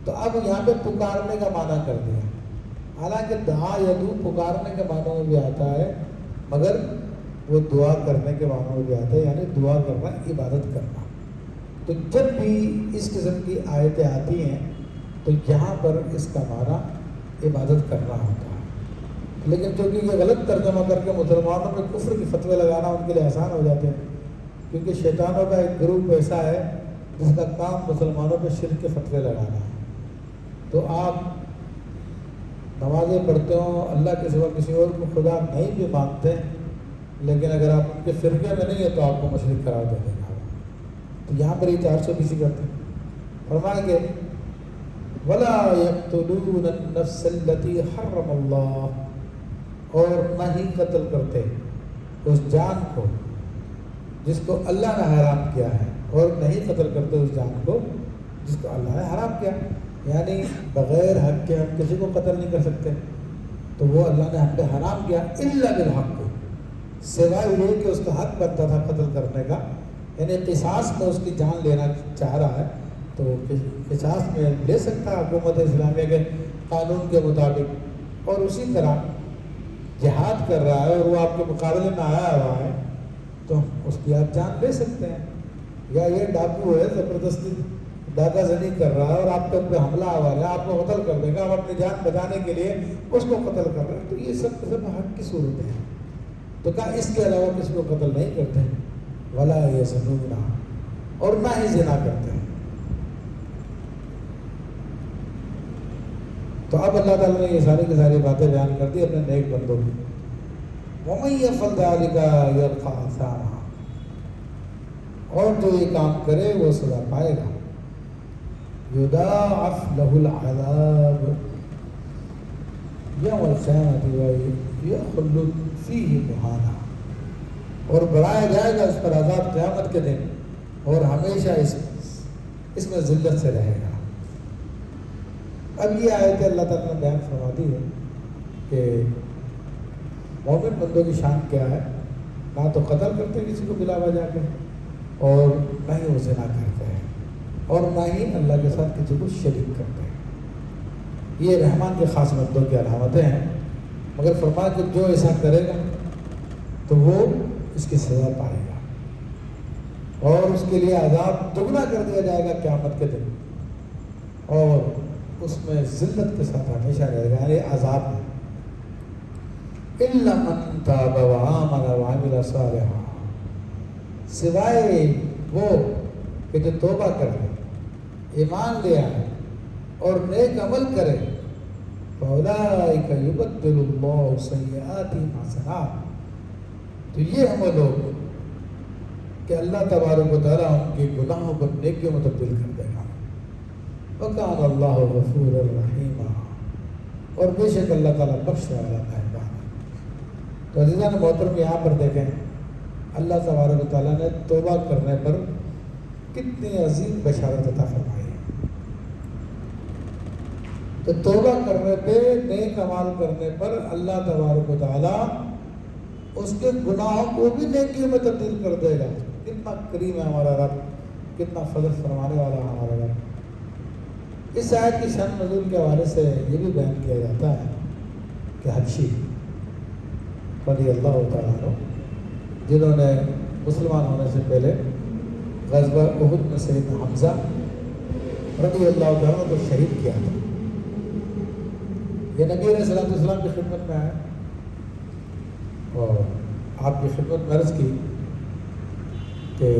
تو اب یہاں پہ پکارنے کا معنی کر دیا. حالانکہ دعا یدعو پکارنے کے معنوں میں بھی آتا ہے، مگر وہ دعا کرنے کے معنوں میں بھی آتا ہے، یعنی دعا کرنا، عبادت کرنا. تو جب بھی اس قسم کی آیتیں آتی ہیں تو یہاں پر اس کا معنی عبادت کرنا ہوتا ہے. لیکن چونکہ یہ غلط ترجمہ کر کے مسلمانوں میں کفر کی فتوے لگانا ان کے لیے آسان ہو جاتے ہیں، کیونکہ شیطانوں کا ایک گروپ ایسا ہے جس کا کام مسلمانوں پہ شرک کے فتوے لگانا ہے. تو آپ نمازیں پڑھتے ہوں، اللہ کے سوا کسی اور کو خدا نہیں بھی مانتے، لیکن اگر آپ ان کے فرقے میں نہیں ہیں تو آپ کو مشرک قرار دے دیں گے. تو یہاں پر یہ 420 کرتے ہیں. فرمائیں گے وَلَا يَقْتُلُونَ النَّفْسَ الَّتِي حَرَّمَ اللَّهُ، اور نہ ہی قتل کرتے اس جان کو جس کو اللہ نے حرام کیا ہے، اور نہیں قتل کرتے اس جان کو جس کو اللہ نے حرام کیا. یعنی بغیر حق کے ہم کسی کو قتل نہیں کر سکتے، تو وہ اللہ نے ہم پہ حرام کیا الا بالحق، سوائے یہ کہ اس کا حق بنتا تھا قتل کرنے کا. یعنی قصاص میں اس کی جان لینا چاہ رہا ہے تو قصاص میں لے سکتا ہے حکومت اسلامیہ کے قانون کے مطابق. اور اسی طرح جہاد کر رہا ہے اور وہ آپ کے مقابلے میں آیا ہوا ہے تو اس کی آپ جان لے سکتے ہیں. یا یہ ڈاکو ہے زبردستی ڈاکہ زنی کر رہا ہے اور آپ پہ حملہ آوا ہے، آپ کو قتل کر دے گا، آپ اپنی جان بچانے کے لیے اس کو قتل کر رہے ہیں. تو یہ سب حق کی صورتیں ہیں. تو کہا اس کے علاوہ کسی کو قتل نہیں کرتے. ولا یزنون، اور نہ ہی زنا کرتے ہیں. تو اب اللہ تعالیٰ نے یہ ساری کی ساری باتیں بیان کر دی اپنے نیک بندوں کی. وَمَن يَفْعَلْ ذَلِكَ يَلْقَ أَثَامًا، اور جو یہ کام کرے وہ سزا پائے گا. يُضَاعَفْ لَهُ الْعَذَابُ يَوْمَ الْقِيَامَةِ وَيَخْلُدْ فِيهِ مُهَانًا، اور بڑھایا جائے گا اس پر عذاب قیامت کے دن، اور ہمیشہ اس میں ذلت سے رہے گا. اب یہ آیت اللہ تعالیٰ نے بیان فرما دی ہے کہ مومن بندوں کی شان کیا ہے. نہ تو قتل کرتے کسی کو بلا وجہ کے، اور نہ ہی وہ زنا کرتے ہیں، اور نہ ہی اللہ کے ساتھ کسی کو شریک کرتے ہیں. یہ رحمان کے خاص بندوں کی علامتیں ہیں. مگر فرمایا کہ جو ایسا کرے گا تو وہ اس کی سزا پائے گا، اور اس کے لیے عذاب دگنا کر دیا جائے گا قیامت کے دن، اور اس میں ذلت کے ساتھ ہمیشہ رہے گا، یعنی عذاب میں. إِلَّا مَن تَابَ وَآمَنَ وَعَمِلَ صَالِحًا، سوائے وہ کہ جو توبہ کر لے، ایمان لے آئے اور نیک عمل کرے. فَأُولَٰئِكَ يُبَدِّلُ اللَّهُ سَيِّئَاتِهِمْ حَسَنَاتٍ، تو یہ ہم لوگ کہ اللہ تبارک و تعالیٰ ان کے گناہوں کو نیکیوں میں تبدیل کر دے گا. وَكَانَ اللَّهُ غَفُورًا رَحِيمًا، اور بے شک اللہ تعالیٰ بخشنے والا مہربان ہے. تو عزیزان محترم یہاں پر دیکھیں اللہ تبارک و تعالیٰ نے توبہ کرنے پر کتنی عظیم بشارت عطا فرمائی ہے. تو توبہ کرنے پہ، نیک اعمال کرنے پر اللہ تبارک و تعالیٰ اس کے گناہوں کو بھی نیکیوں میں تبدیل کر دے گا. کتنا کریم ہے ہمارا رب، کتنا فضل فرمانے والا ہے ہمارا رب. اس آیت کی شان نزول کے حوالے سے یہ بھی بیان کیا جاتا ہے کہ حبشی رضی اللہ تعالیٰ عنہ، جنہوں نے مسلمان ہونے سے پہلے غزوہ احد میں سیدنا حمزہ رضی اللہ تعالیٰ عنہ کو شہید کیا تھا، یہ نبی علیہ السلام کی خدمت میں آئے اور آپ کی خدمت میں عرض کی کہ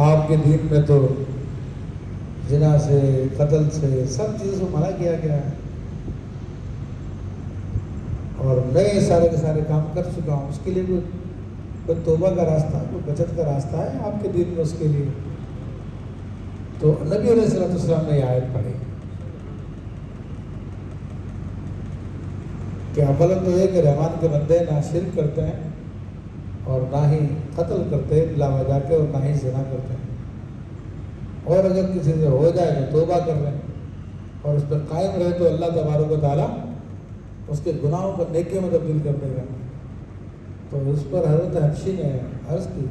آپ کے دین میں تو زنا سے، قتل سے، سب چیزوں کو منع کیا گیا ہے، اور میں یہ سارے کے سارے کام کر چکا ہوں. اس کے لیے کوئی توبہ کا راستہ، کوئی بچت کا راستہ ہے آپ کے دین میں اس کے لیے؟ تو نبی علیہ السلام نے یہ آیت پڑھی کہ اولا تو یہ کہ رحمان کے بندے نہ شرک کرتے ہیں اور نہ ہی قتل کرتے ہیں بلا وجہ کے، اور نہ ہی زنا کرتے ہیں، اور اگر کسی سے ہو جائے تو توبہ کر لیں اور اس پہ قائم رہے تو اللہ تبارک و تعالیٰ اس کے گناہوں کو نیکیوں میں تبدیل کر دے گا۔ تو اس پر حضرت حبشی نے عرض کی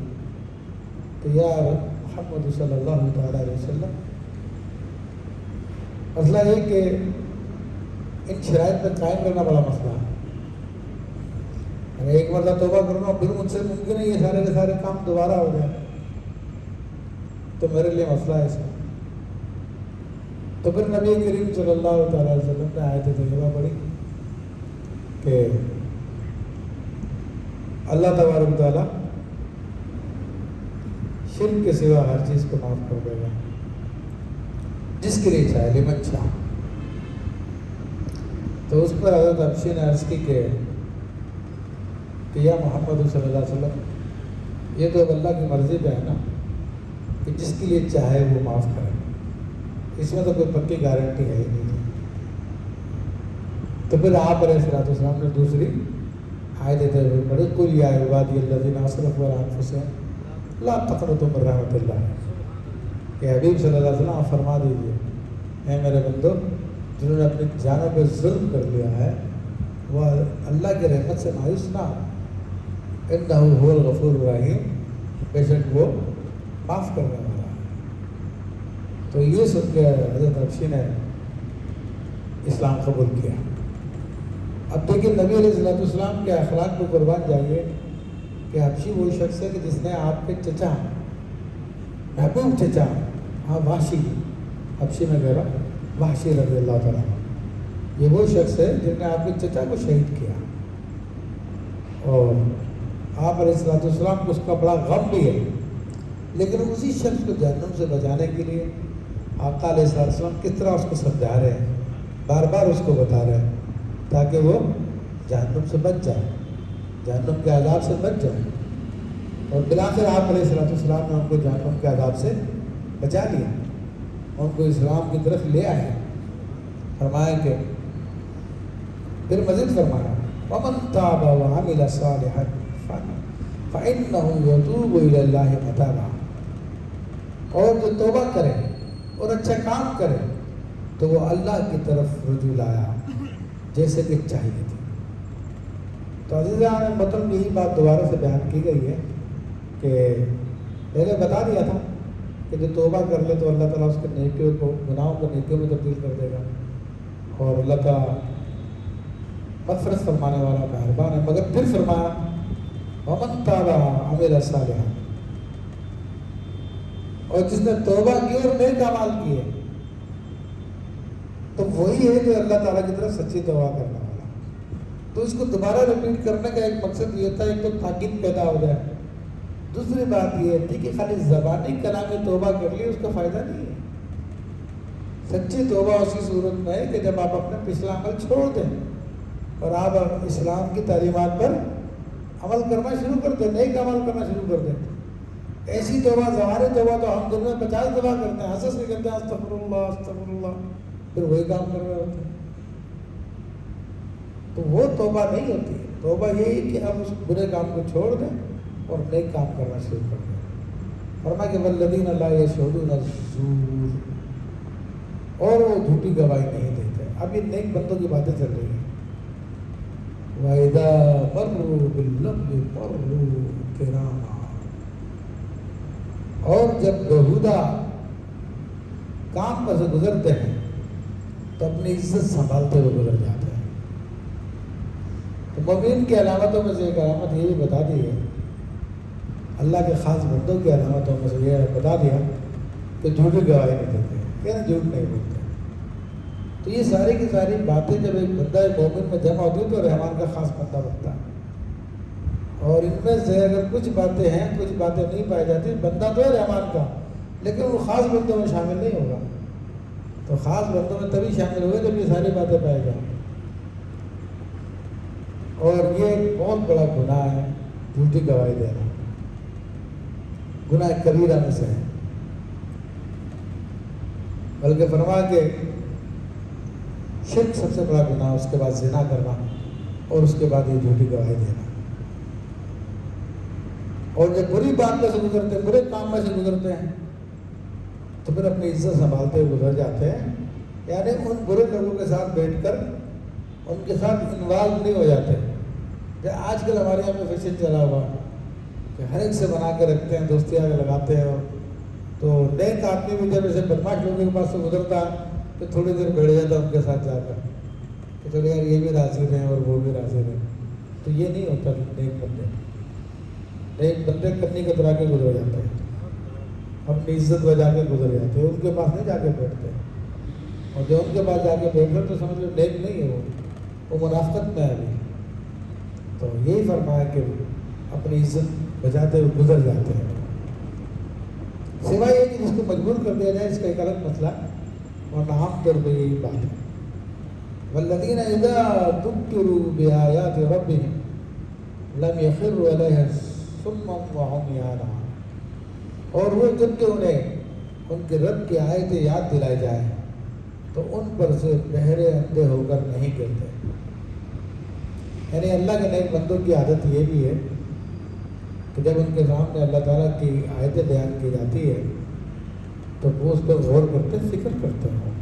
کہ یا محمد صلی اللہ تعالیٰ علیہ وسلم، مسئلہ یہ کہ ان شرائط پر قائم رہنا بڑا مسئلہ ہے۔ اگر ایک مرتبہ توبہ کرنا پھر مجھ سے ممکن ہے یہ سارے کے سارے کام دوبارہ ہو جائے، تو میرے لیے مسئلہ ہے اس کا۔ تو پھر نبی کریم صلی اللہ تعالیٰ علیہ وسلم نے آیت تجربہ پڑھی کہ اللہ تبارک و تعالیٰ شرک کے سوا ہر چیز کو معاف کر دے گا جس کے لیے چاہے، لمن چاہ۔ تو اس پر حضرت حبشی نے عرض کی کہ یا محمد صلی اللہ علیہ وسلم، یہ تو اب اللہ کی مرضی پہ ہے نا کہ جس کے لیے چاہے وہ معاف کرے، اس میں تو کوئی پکی گارنٹی ہے ہی نہیں۔ تو پھر آپ علیہ السلام نے دوسری آیت ہوئے پڑھی، قل یا عبادی الذین اسرفوا علی انفسہم لا تقنطوا من رحمۃ اللہ، کہ حبیب صلی اللہ علیہ وسلم آپ فرما دیجیے، اے میرے بندو جنہوں نے اپنی جانوں پہ ظلم کر لیا ہے وہ اللہ کی رحمت سے مایوس نہ ہو، انہ هو الغفور الرحیم، بے شک وہ معاف کرنے والا ہے۔ تو یہ سن کے حضرت حبشی نے اسلام قبول کیا۔ اب دیکھیں نبی علیہ السلام کے اخلاق کو قربان جائیے کہ حبشی وہ شخص ہے کہ جس نے آپ کے چچا، محبوب چچا، ہاں وحشی، حبشی میں کہہ رہا ہوں وحشی رضی اللہ تعالیٰ عنہ، یہ وہ شخص ہے جس نے آپ کے چچا کو شہید کیا، اور آپ علیہ السلام کو اس کا بڑا غم بھی ہے، لیکن اسی شخص کو جہنم سے بچانے کے لیے آقا علیہ السلام کس طرح اس کو سمجھا رہے ہیں، بار بار اس کو بتا رہے ہیں تاکہ وہ جہنم سے بچ جائے، جہنم کے عذاب سے بچ جائے۔ اور بلاخر آپ علیہ السلام نے ان کو جہنم کے عذاب سے بچا لیا، ان کو اسلام کی طرف لے آئے۔ فرمایا کہ پھر مزید فرمایا وَمَنْ تَابَ وَعَمِلَ صَالِحًا فَإِنَّهُ يَتُوبُ إِلَى اللَّهِ مَتَابًا، اور جو توبہ کرے اور اچھا کام کرے تو وہ اللہ کی طرف رجوع لایا جیسے کہ چاہیے تھی۔ تو عزیزان مطلب یہی بات دوبارہ سے بیان کی گئی ہے کہ پہلے بتا دیا تھا کہ جو توبہ کر لے تو اللہ تعالیٰ اس کے نیکیوں کو، گناہوں کو نیکیوں میں تبدیل کر دے گا، اور اللہ کا مغفرت فرمانے والا مہربان ہے۔ مگر پھر فرمایا وَمَنْ تَابَ وَعَمِلَ صَالِحًا، اور جس نے توبہ کی اور نیک اعمال کیے تو وہی ہے جو اللہ تعالیٰ کی طرف سچی توبہ کرنے والا۔ تو اس کو دوبارہ رپیٹ کرنے کا ایک مقصد یہ تھا، ایک تو تاکید پیدا ہو جائے، دوسری بات یہ تھی کہ خالی زبانی کلام میں توبہ کر لی اس کا فائدہ نہیں ہے۔ سچی توبہ اسی صورت میں ہے کہ جب آپ اپنا پچھلا عمل چھوڑ دیں اور آپ اسلام کی تعلیمات پر عمل کرنا شروع کر دیں، نیک عمل کرنا شروع کر دیں۔ ایسی توبہ، زبانی توبہ تو ہم دن میں 50 دفعہ کرتے ہیں، ہنس کے کہتے ہیں استغفر اللہ استغفر اللہ، پھر وہی کام کر رہے ہوتے ہیں۔ تو وہ توبہ نہیں ہوتی ہے۔ توبہ یہی کہ اب اس برے کام کو چھوڑ دیں اور نیک کام کرنا شروع کر دیں۔ فرمایا کہ والذین لا یشہدون الزور، اور وہ جھوٹی گواہی نہیں دیتے۔ اب یہ نیک بندوں کی باتیں چل رہی ہیں۔ وَإِذَا مَرُّوا بِاللَّغْوِ مَرُّوا كِرَامًا، اور جب بےہودہ کام پر سے گزرتے ہیں تو اپنی عزت سنبھالتے ہوئے گزر جاتے ہیں۔ تو مومن کی علامتوں میں سے ایک علامت یہ بھی بتا دی ہے، اللہ کے خاص بندوں کی علامتوں میں سے یہ بتا دیا کہ جھوٹی گواہی نہیں دیتے، کہنا جھوٹ نہیں بولتے۔ تو یہ ساری کی ساری باتیں جب ایک بندہ مومن میں جمع ہوتی ہے تو رحمان کا خاص بندہ بنتا ہے۔ اور ان میں سے اگر کچھ باتیں ہیں، کچھ باتیں نہیں پائی جاتی، بندہ تو ہے رحمان کا لیکن وہ خاص بندوں میں شامل نہیں ہوگا۔ تو خاص بندوں میں تبھی شامل ہوگا جب یہ ساری باتیں پائی جائیں۔ اور یہ ایک بہت بڑا گناہ ہے جھوٹی گواہی دینا، گناہ کبیرہ میں سے ہے۔ بلکہ فرمایا کہ شرک سب سے بڑا گناہ، اس کے بعد زنا کرنا، اور اس کے بعد یہ جھوٹی گواہی دینا۔ اور جب بری بات میں سے گزرتے ہیں، برے کام میں سے گزرتے ہیں تو پھر اپنی عزت سنبھالتے ہوئے گزر جاتے ہیں، یعنی ان برے لوگوں کے ساتھ بیٹھ کر ان کے ساتھ انوالو نہیں ہو جاتے. کہ آج کل ہمارے یہاں پہ فیشن چلا ہوا کہ ہر ایک سے بنا کے رکھتے ہیں، دوستیاں لگاتے ہیں. تو نیک آدمی بھی جب ایسے بدماش لوگوں کے پاس سے گزرتا تو تھوڑی دیر بیٹھ جاتا ان کے ساتھ جا کر کہ چلو یار یہ بھی راضی رہیں اور وہ بھی راضی رہیں. تو یہ نہیں ہوتا. نیک بندے کنی کترا کے گزر جاتے ہیں، اپنی عزت بجا کے گزر جاتے ہیں، ان کے پاس نہیں جا کے بیٹھتے. اور جو ان کے پاس جا کے بیٹھتے تو سمجھ لو نیک نہیں ہے، وہ منافقت میں ہے ابھی. تو یہی فرمایا کہ اپنی عزت بجاتے ہوئے گزر جاتے ہیں. سوائے یہ کہ جس کو مجبور کر دیا جائے اس کا ایک الگ مسئلہ، اور عام طور پہ یہی بات ہے. والذین اذا ذکروا بآیات ربہم لم یخروا علیہا صما وعمیانا. اور وہ جب کہ انہیں ان کے رب کی آیتیں یاد دلائی جائیں تو ان پر سے بہرے اندھے ہو کر نہیں گرتے. یعنی اللہ کے نیک بندوں کی عادت یہ بھی ہے کہ جب ان کے سامنے اللہ تعالیٰ کی آیتیں بیان کی جاتی ہے تو وہ اس پر غور کرتے، فکر کرتے ہیں.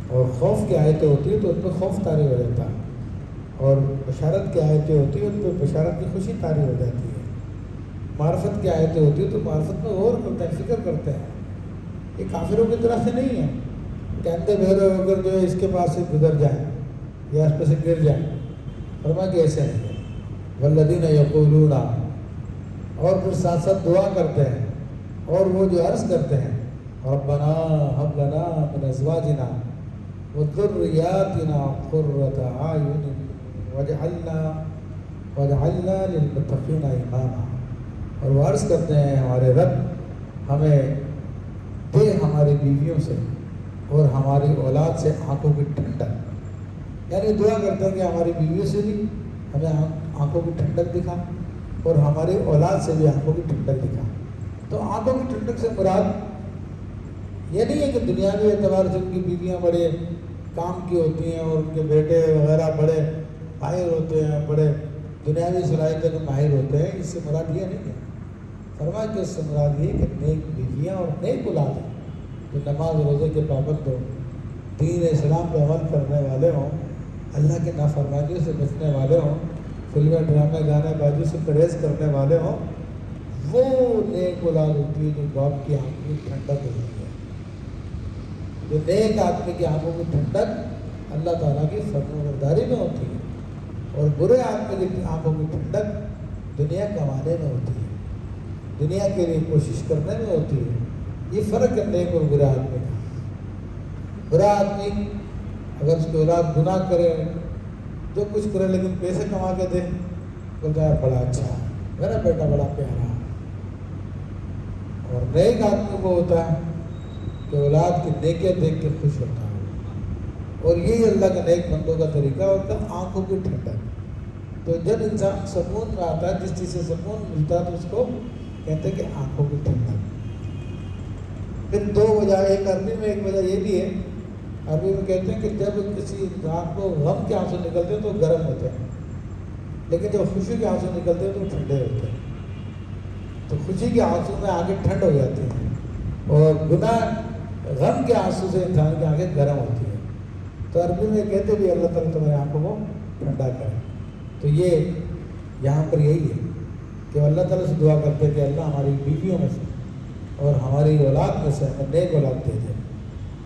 اور خوف کی آیتیں ہوتی ہیں تو ان پہ خوف طاری ہو جاتا ہے، اور بشارت کی آیتیں ہوتی ہیں ان پہ بشارت کی خوشی طاری ہو جاتی ہے. معرفت کی آیتیں ہوتی ہیں تو معرفت میں غور کرتے ہیں، فکر کرتے ہیں. یہ کافروں کی طرح سے نہیں ہے کہ اندھے بہرے ہو کر جو ہے اس کے پاس سے گزر جائیں یا اس پہ سے گر جائیں. فرمایا کہ ایسے نہیں ہے. والذین یقولون، اور پھر ساتھ ساتھ دعا کرتے ہیں اور وہ جو عرض کرتے ہیں ربنا هب لنا من ازواجنا وذریاتنا قرۃ اعین واجعلنا للمتقین اماما. اور وہ عرض کرتے ہیں ہمارے رب ہمیں دے ہماری بیویوں سے اور ہماری اولاد سے آنکھوں کی ٹھنڈک. یعنی دعا کرتے ہیں کہ ہماری بیویوں سے بھی ہمیں آنکھوں کی ٹھنڈک دکھا اور ہماری اولاد سے بھی آنکھوں کی ٹھنڈک دکھا. تو آنکھوں کی ٹھنڈک سے مراد یہ نہیں ہے کہ دنیاوی اعتبار سے ان کی بیویاں بڑے کام کی ہوتی ہیں اور ان کے بیٹے وغیرہ بڑے ماہر ہوتے ہیں، بڑے دنیاوی صلاحیتوں کے ماہر ہوتے ہیں. اس سے مراد یہ نہیں ہے. فرمایا کہ اس سے مراد یہ کہ نیک بیویاں اور نیک اولاد ہیں جو نماز روزے کے پابند ہوں، دین اسلام پہ عمل کرنے والے ہوں، اللہ کے نافرمانیوں سے بچنے والے ہوں، فلمیں ڈرامے گانے بازی سے پرہیز کرنے والے ہوں. وہ نیک اولاد ہوتی ہے جو باپ کی آنکھوں کی ٹھنڈک ہوتی ہے. جو نیک آدمی کی آنکھوں کی ٹھنڈک اللہ تعالیٰ کی فرمانبرداری میں ہوتی ہے، اور برے آدمی کی آنکھوں کی ٹھنڈک دنیا کمانے میں ہوتی ہے، دنیا کے لیے کوشش کرنے میں ہوتی ہے. یہ فرق ہے نیک اور برے آدمی کا. برا آدمی اگر اس کی اولاد گناہ کرے، جو کچھ کرے لیکن پیسے کما کے دے، بولتا ہے بڑا اچھا میرا بیٹا بڑا پیارا. اور نیک آدمی کو ہوتا ہے کہ اولاد کی نیکیاں دیکھ کے خوش ہوتا ہے. اور یہی اللہ کے نیک بندوں کا طریقہ ہوتا ہے، آنکھوں کی ٹھنڈک. تو جب انسان سکون میں آتا ہے، جس چیز سے سکون ملتا ہے تو اس کو کہتے ہیں کہ آنکھوں کی ٹھنڈک. پھر دو وجہ، ایک عربی میں ایک وجہ یہ بھی ہے، عربی میں کہتے ہیں کہ جب کسی انسان کو غم کے آنسو نکلتے ہیں تو گرم ہوتے ہیں، لیکن جب خوشی کے آنسو نکلتے ہیں تو ٹھنڈے ہوتے ہیں. تو خوشی کے آنسو میں آنکھیں ٹھنڈ ہو جاتی ہیں، اور غم کے آنسو سے انسان کی آنکھیں گرم ہوتی ہیں. تو عربی میں کہتے بھی اللہ تعالیٰ تمہاری آنکھوں کو ٹھنڈا کرے. تو یہ یہاں پر یہی ہے کہ اللہ تعالیٰ سے دعا کرتے کہ اللہ ہماری بیویوں میں سے اور ہماری اولاد میں سے ہمیں نیک اولاد دے دے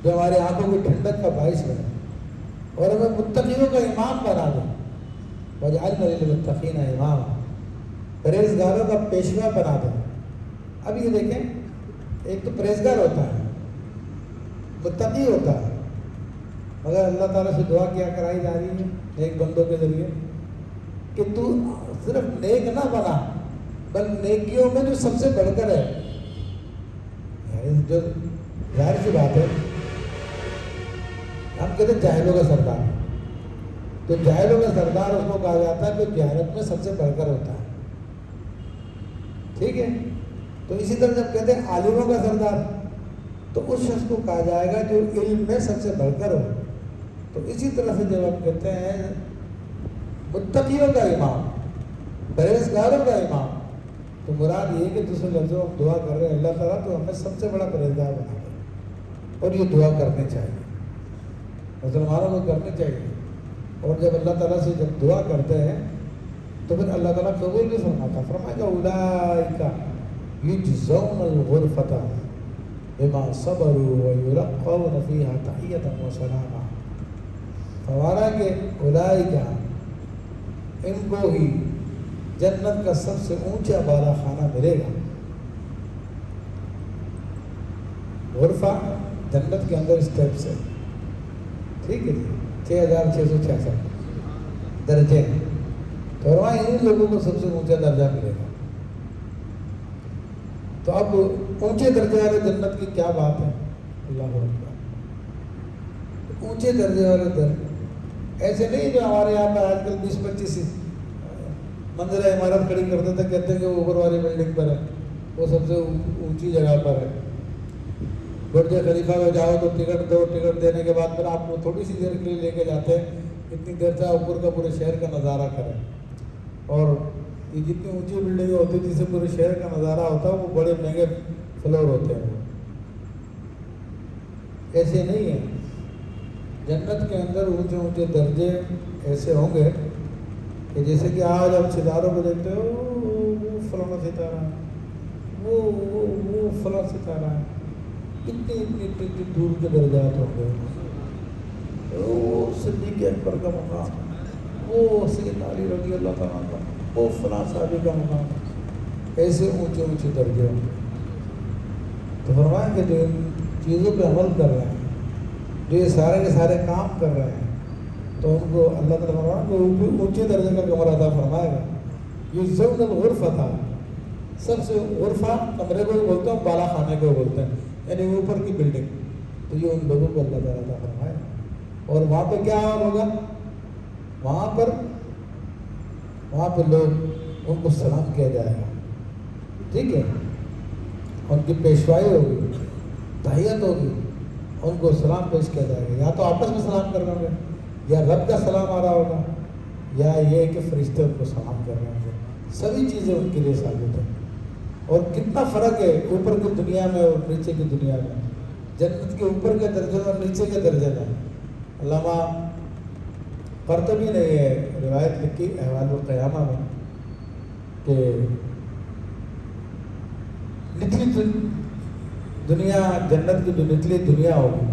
جو ہماری آنکھوں کی ٹھنڈک کا باعث بنے، اور ہمیں متقیوں کا امام بنا دے. وجعلنا للمتقین اماما، پرہیزگاروں کا پیشوا بنا دے. اب یہ دیکھیں، ایک تو پرہیزگار ہوتا ہے، متقی ہوتا ہے، مگر اللہ تعالیٰ سے دعا کیا کرائی جا رہی ہے نیک بندوں کے ذریعے کہ تو صرف نیک نہ بنا بلکہ نیکیوں میں جو سب سے بڑھ کر ہے. یعنی جو ظاہر سی بات ہے، ہم کہتے ہیں جاہلوں کا سردار، تو جاہلوں کا سردار اس کو کہا جاتا ہے کہ جہالت میں سب سے بڑھ کر ہوتا ہے. ٹھیک ہے. تو اسی طرح جب کہتے ہیں عالموں کا سردار تو اس شخص کو کہا جائے گا جو علم میں سب سے بڑھ کر ہو. تو اسی طرح سے جب ہم کہتے ہیں متقیوں کا امام، پرہیزگاروں کا امام، تو مراد یہ کہ دوسرے لفظوں ہم دعا کر رہے ہیں اللہ تعالیٰ تو ہمیں سب سے بڑا پرہیزگار بنا دے. اور یہ دعا کرنی چاہیے، مسلمانوں کو کرنی چاہیے اور جب اللہ تعالیٰ سے جب دعا کرتے ہیں تو پھر اللہ تعالیٰ قبول بھی فرماتا. فرمائے گا اولئک یجزون الغرفۃ بما صبروا ویلقون فیہا تحیۃ وسلاما. فرمایا کہ اولئک ان کو ہی جنت کا سب سے اونچا بالا خانہ ملے گا. غرفہ جنت کے اندر اسٹیپس ہے, ٹھیک ہے جی, 6666 درجے ہیں. تو وہاں ان لوگوں کو سب سے اونچا درجہ ملے گا. تو اب اونچے درجے والے جنت کی کیا بات ہے, اللہ اکبر. اونچے درجے والے در ایسے نہیں جو ہمارے یہاں پہ آج کل 20-25 منزلہ عمارت کھڑی کرتے تھے, کہتے ہیں کہ وہ اوپر والی بلڈنگ پر ہے, وہ سب سے اونچی جگہ پر ہے. برج خلیفہ میں جاؤ تو ٹکٹ دو, ٹکٹ دینے کے بعد پھر آپ کو تھوڑی سی دیر کے لیے لے کے جاتے ہیں, اتنی دیر سے اوپر کا پورے شہر کا نظارہ کریں. اور یہ جتنی اونچی بلڈنگیں ہوتی ہیں جس سے پورے شہر کا نظارہ ہوتا ہے, وہ بڑے مہنگے فلور ہوتے ہیں. ایسے نہیں ہیں. جنت کے اندر اونچے اونچے درجے ایسے ہوں گے کہ جیسے کہ آج آپ ستاروں کو دیکھتے ہو, وہ فلانا ستارہ, وہ فلاں ستارہ, اتنی دور کے درجات ہوں گے. وہ صدیق اکبر کا مقام, وہ سیدنا علی رضی اللہ تعالیٰ کا, وہ فلاں صحابی کا مقام. ایسے اونچے اونچے درجے ہوں گے. تو فرمائیں کہ جو ان چیزوں پہ عمل کر رہے ہیں, جو یہ سارے کے سارے کام کر رہے ہیں, تو ان کو اللہ تعالیٰ فرمائے کہ اونچے درجے کا کمرہ عطا فرمائے گا. یجزون الغرفۃ, سب سے غرفہ کمرے کو بولتے ہیں, بالا خانے کو بولتے ہیں, یعنی اوپر کی بلڈنگ. تو یہ ان لوگوں کو اللہ تعالیٰ عطا فرمائے. اور وہاں پہ کیا ہوگا, وہاں پہ لوگ ان کو سلام کیا جائے گا, ٹھیک ہے, ان کی پیشوائی ہوگی, تحیت ہوگی, ان کو سلام پیش کیا جائے گا. یا تو آپس میں سلام کر رہے ہوں گے, یا رب کا سلام آ رہا ہوگا, یا یہ کہ فرشتے ان کو سلام کر رہے ہوں گے. سبھی چیزیں ان کے لیے ثابت ہیں. اور کتنا فرق ہے اوپر کی دنیا میں اور نیچے کی دنیا میں, جنت کے اوپر کے درجے میں اور نیچے کے درجے میں. علامہ قرطبی نے یہ روایت لکھی احوال القیامہ میں کہ نچلی دنیا, جنت کی جو نچلی دنیا ہوگی,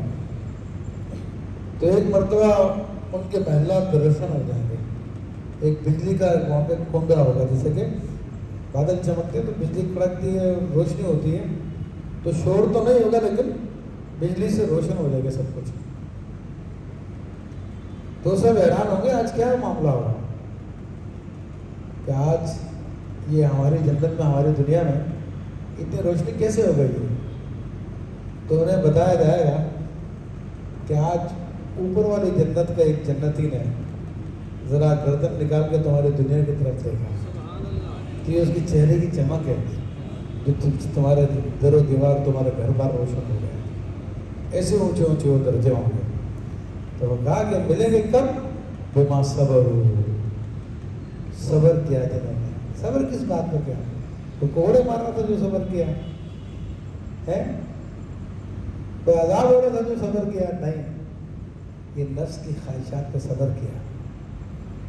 تو ایک مرتبہ ان کے محلات پہ روشن ہو جائیں گے. ایک بجلی کا وہاں پہ کنڈا ہوگا, جیسے کہ بادل چمکتے تو بجلی کڑکتی ہے, روشنی ہوتی ہے, تو شور تو نہیں ہوگا لیکن بجلی سے روشن ہو جائے گا سب کچھ. تو سب حیران ہوں گے آج کیا معاملہ ہوگا, کہ آج یہ ہماری جنت میں, ہماری دنیا میں اتنی روشنی کیسے ہو گئی. تو انہیں بتایا جائے گا کہ آج اوپر والی جنت کا ایک جنتی نے ذرا گردن نکال کے تمہاری دنیا کی طرف دیکھا, تو یہ اس کی چہرے کی چمک ہے جو تمہارے در و دیوار, تمہارے گھر بار روشن ہو گئے. ایسے اونچے اونچے وہ درجے ہوں گے. تو وہ کہا کہ ملیں گے کب, بما صبر, صبر کیا جنہوں نے. صبر کس بات پہ کیا, تو کوڑے مارنا تھا جو صبر کیا ہے, کوئی عذاب ہو رہا تھا جو صبر کیا نہیں. یہ نفس کی خواہشات پہ صبر کیا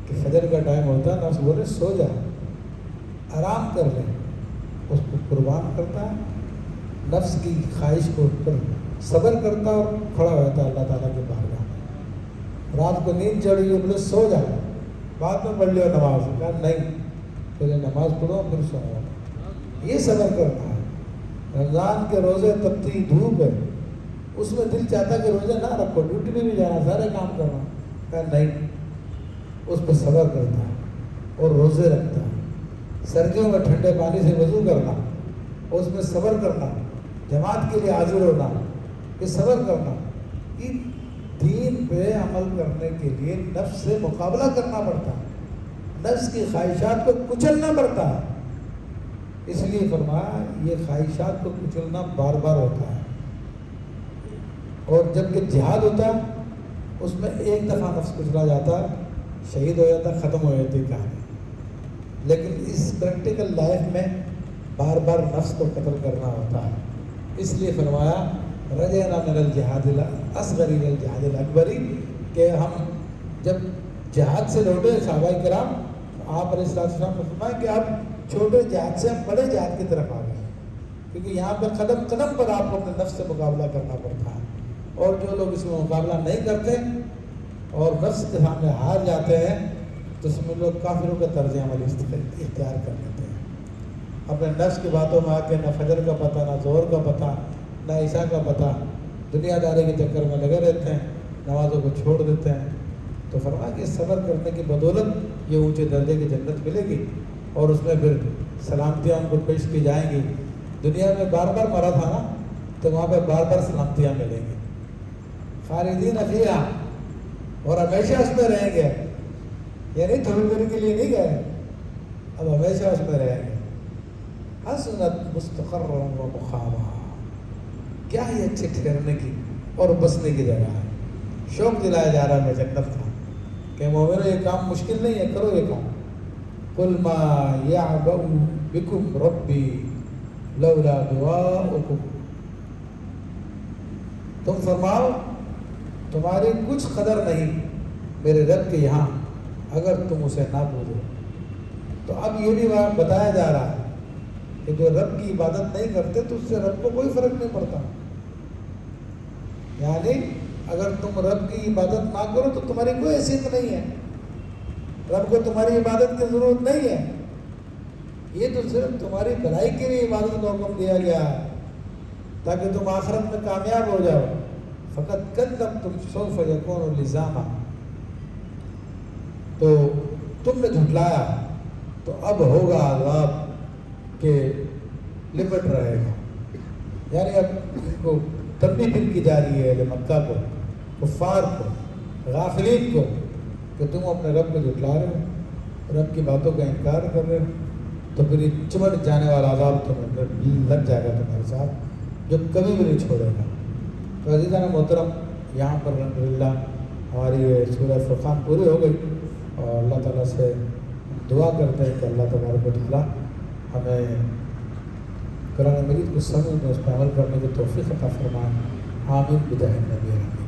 کہ فجر کا ٹائم ہوتا ہے, نفس بولے سو جا, آرام کر لے, اس کو قربان کرتا ہے, نفس کی خواہش کو پر صبر کرتا اور کھڑا ہوتا ہے اللہ تعالیٰ کے بارگاہ میں. رات کو نیند چڑھی ہے, بولے سو جا, بعد میں پڑھ لیا نماز. کہا نہیں, پہلے نماز پڑھو پھر سو جاؤ. یہ صبر کرنا ہے. رمضان کے روزے تپتی دھوپ ہے, اس میں دل چاہتا کہ روزے نہ رکھو, ڈیوٹی میں بھی جانا, سارے کام کرنا. کہا نہیں, اس پہ صبر کرتا ہے اور روزے رکھتا ہے. سردیوں میں ٹھنڈے پانی سے وضو کرنا, اور اس میں صبر کرنا, جماعت کے لیے حاضر ہونا, یہ صبر کرنا. یہ دین پہ عمل کرنے کے لیے نفس سے مقابلہ کرنا پڑتا ہے, نفس کی خواہشات کو کچلنا پڑتا ہے. اس لیے فرمایا یہ خواہشات کو کچلنا بار بار ہوتا ہے. اور جب کہ جہاد ہوتا ہے اس میں ایک دفعہ نفس کچلا جاتا ہے, شہید ہو جاتا, ختم ہو جاتی کہانی. لیکن اس پریکٹیکل لائف میں بار بار نفس کو قتل کرنا ہوتا ہے. اس لیے فرمایا رجعنا من الجہاد الاصغر الى الجہاد الاکبر, کہ ہم جب جہاد سے لوٹے صحابہ کرام، آپ علیہ السلام نے فرمایا کہ آپ چھوٹے جہاد سے ہم بڑے جہاد کی طرف آ گئے، کیونکہ یہاں پہ قدم قدم پر آپ کو اپنے نفس سے مقابلہ کرنا پڑتا ہے، اور جو لوگ اس میں مقابلہ نہیں کرتے اور نفس کے سامنے ہار جاتے ہیں تو اس میں لوگ کافروں کا طرز عمل اختیار کر لیتے ہیں، اپنے نفس کی باتوں میں آ کے نہ فجر کا پتہ، نہ ظہر کا پتہ، نہ عشاء کا پتہ، دنیا داری کے چکر میں لگے رہتے ہیں، نمازوں کو چھوڑ دیتے ہیں۔ تو فرمایا کہ صبر کرنے کی بدولت یہ اونچے درجے کی جنت ملے گی، اور اس میں پھر سلامتیاں ان کو پیش کی جائیں گی۔ دنیا میں بار بار مرا تھا نا، تو وہاں پہ بار بار سلامتیاں ملیں گی، خالدین فیہا، اور ہمیشہ اس میں رہیں گے، یعنی تھوڑی دیر کے لیے نہیں گئے، اب ہمیشہ اس میں رہیں گے۔ حسنت مستقرا و مقاما، کیا ہی اچھے ٹھہرنے کی اور بسنے کی جگہ ہے۔ شوق دلایا جا رہا ہے جنت کا کہ مومنو یہ کام مشکل نہیں ہے، کرو یہ کام۔ قل ما یعبأ بکم ربی لولا دعاؤکم، تم فرماؤ تمہاری کچھ قدر نہیں میرے رب کے یہاں اگر تم اسے نہ بولو۔ تو اب یہ بھی بتایا جا رہا ہے کہ جو رب کی عبادت نہیں کرتے تو اس سے رب کو کوئی فرق نہیں پڑتا، یعنی اگر تم رب کی عبادت نہ کرو تو تمہاری کوئی حیثیت نہیں ہے، رب کو تمہاری عبادت کی ضرورت نہیں ہے، یہ تو صرف تمہاری بھلائی کے لیے عبادت کا حکم دیا گیا ہے تاکہ تم آخرت میں کامیاب ہو جاؤ۔ فقط کذبتم سوف یکون لزاما، تو تم نے جھٹلایا تو اب ہوگا عذاب کہ لپٹ رہے گا، یعنی اب ان کو تنبیہ پھر کی جا رہی ہے مکہ کو، کفار کو، غافلین کو، کہ تم اپنے رب کو جھٹلا رہے ہو، رب کی باتوں کا انکار کر رہے ہو، تو پھر یہ چمٹ جانے والا عذاب تمہیں لگ جائے گا تمہارے ساتھ، جو کبھی بھی نہیں چھوڑے گا۔ تو عزیزان محترم، یہاں پر الحمدللہ ہماری یہ سورہ فرقان پوری ہو گئی، اور اللہ تعالیٰ سے دعا کرتے ہیں کہ اللہ تبارک و تعالیٰ ہمیں قرآن مجید کو سمجھنے، اس پر عمل کرنے کی توفیق عطا فرمائے۔ آمین بجاہ النبی۔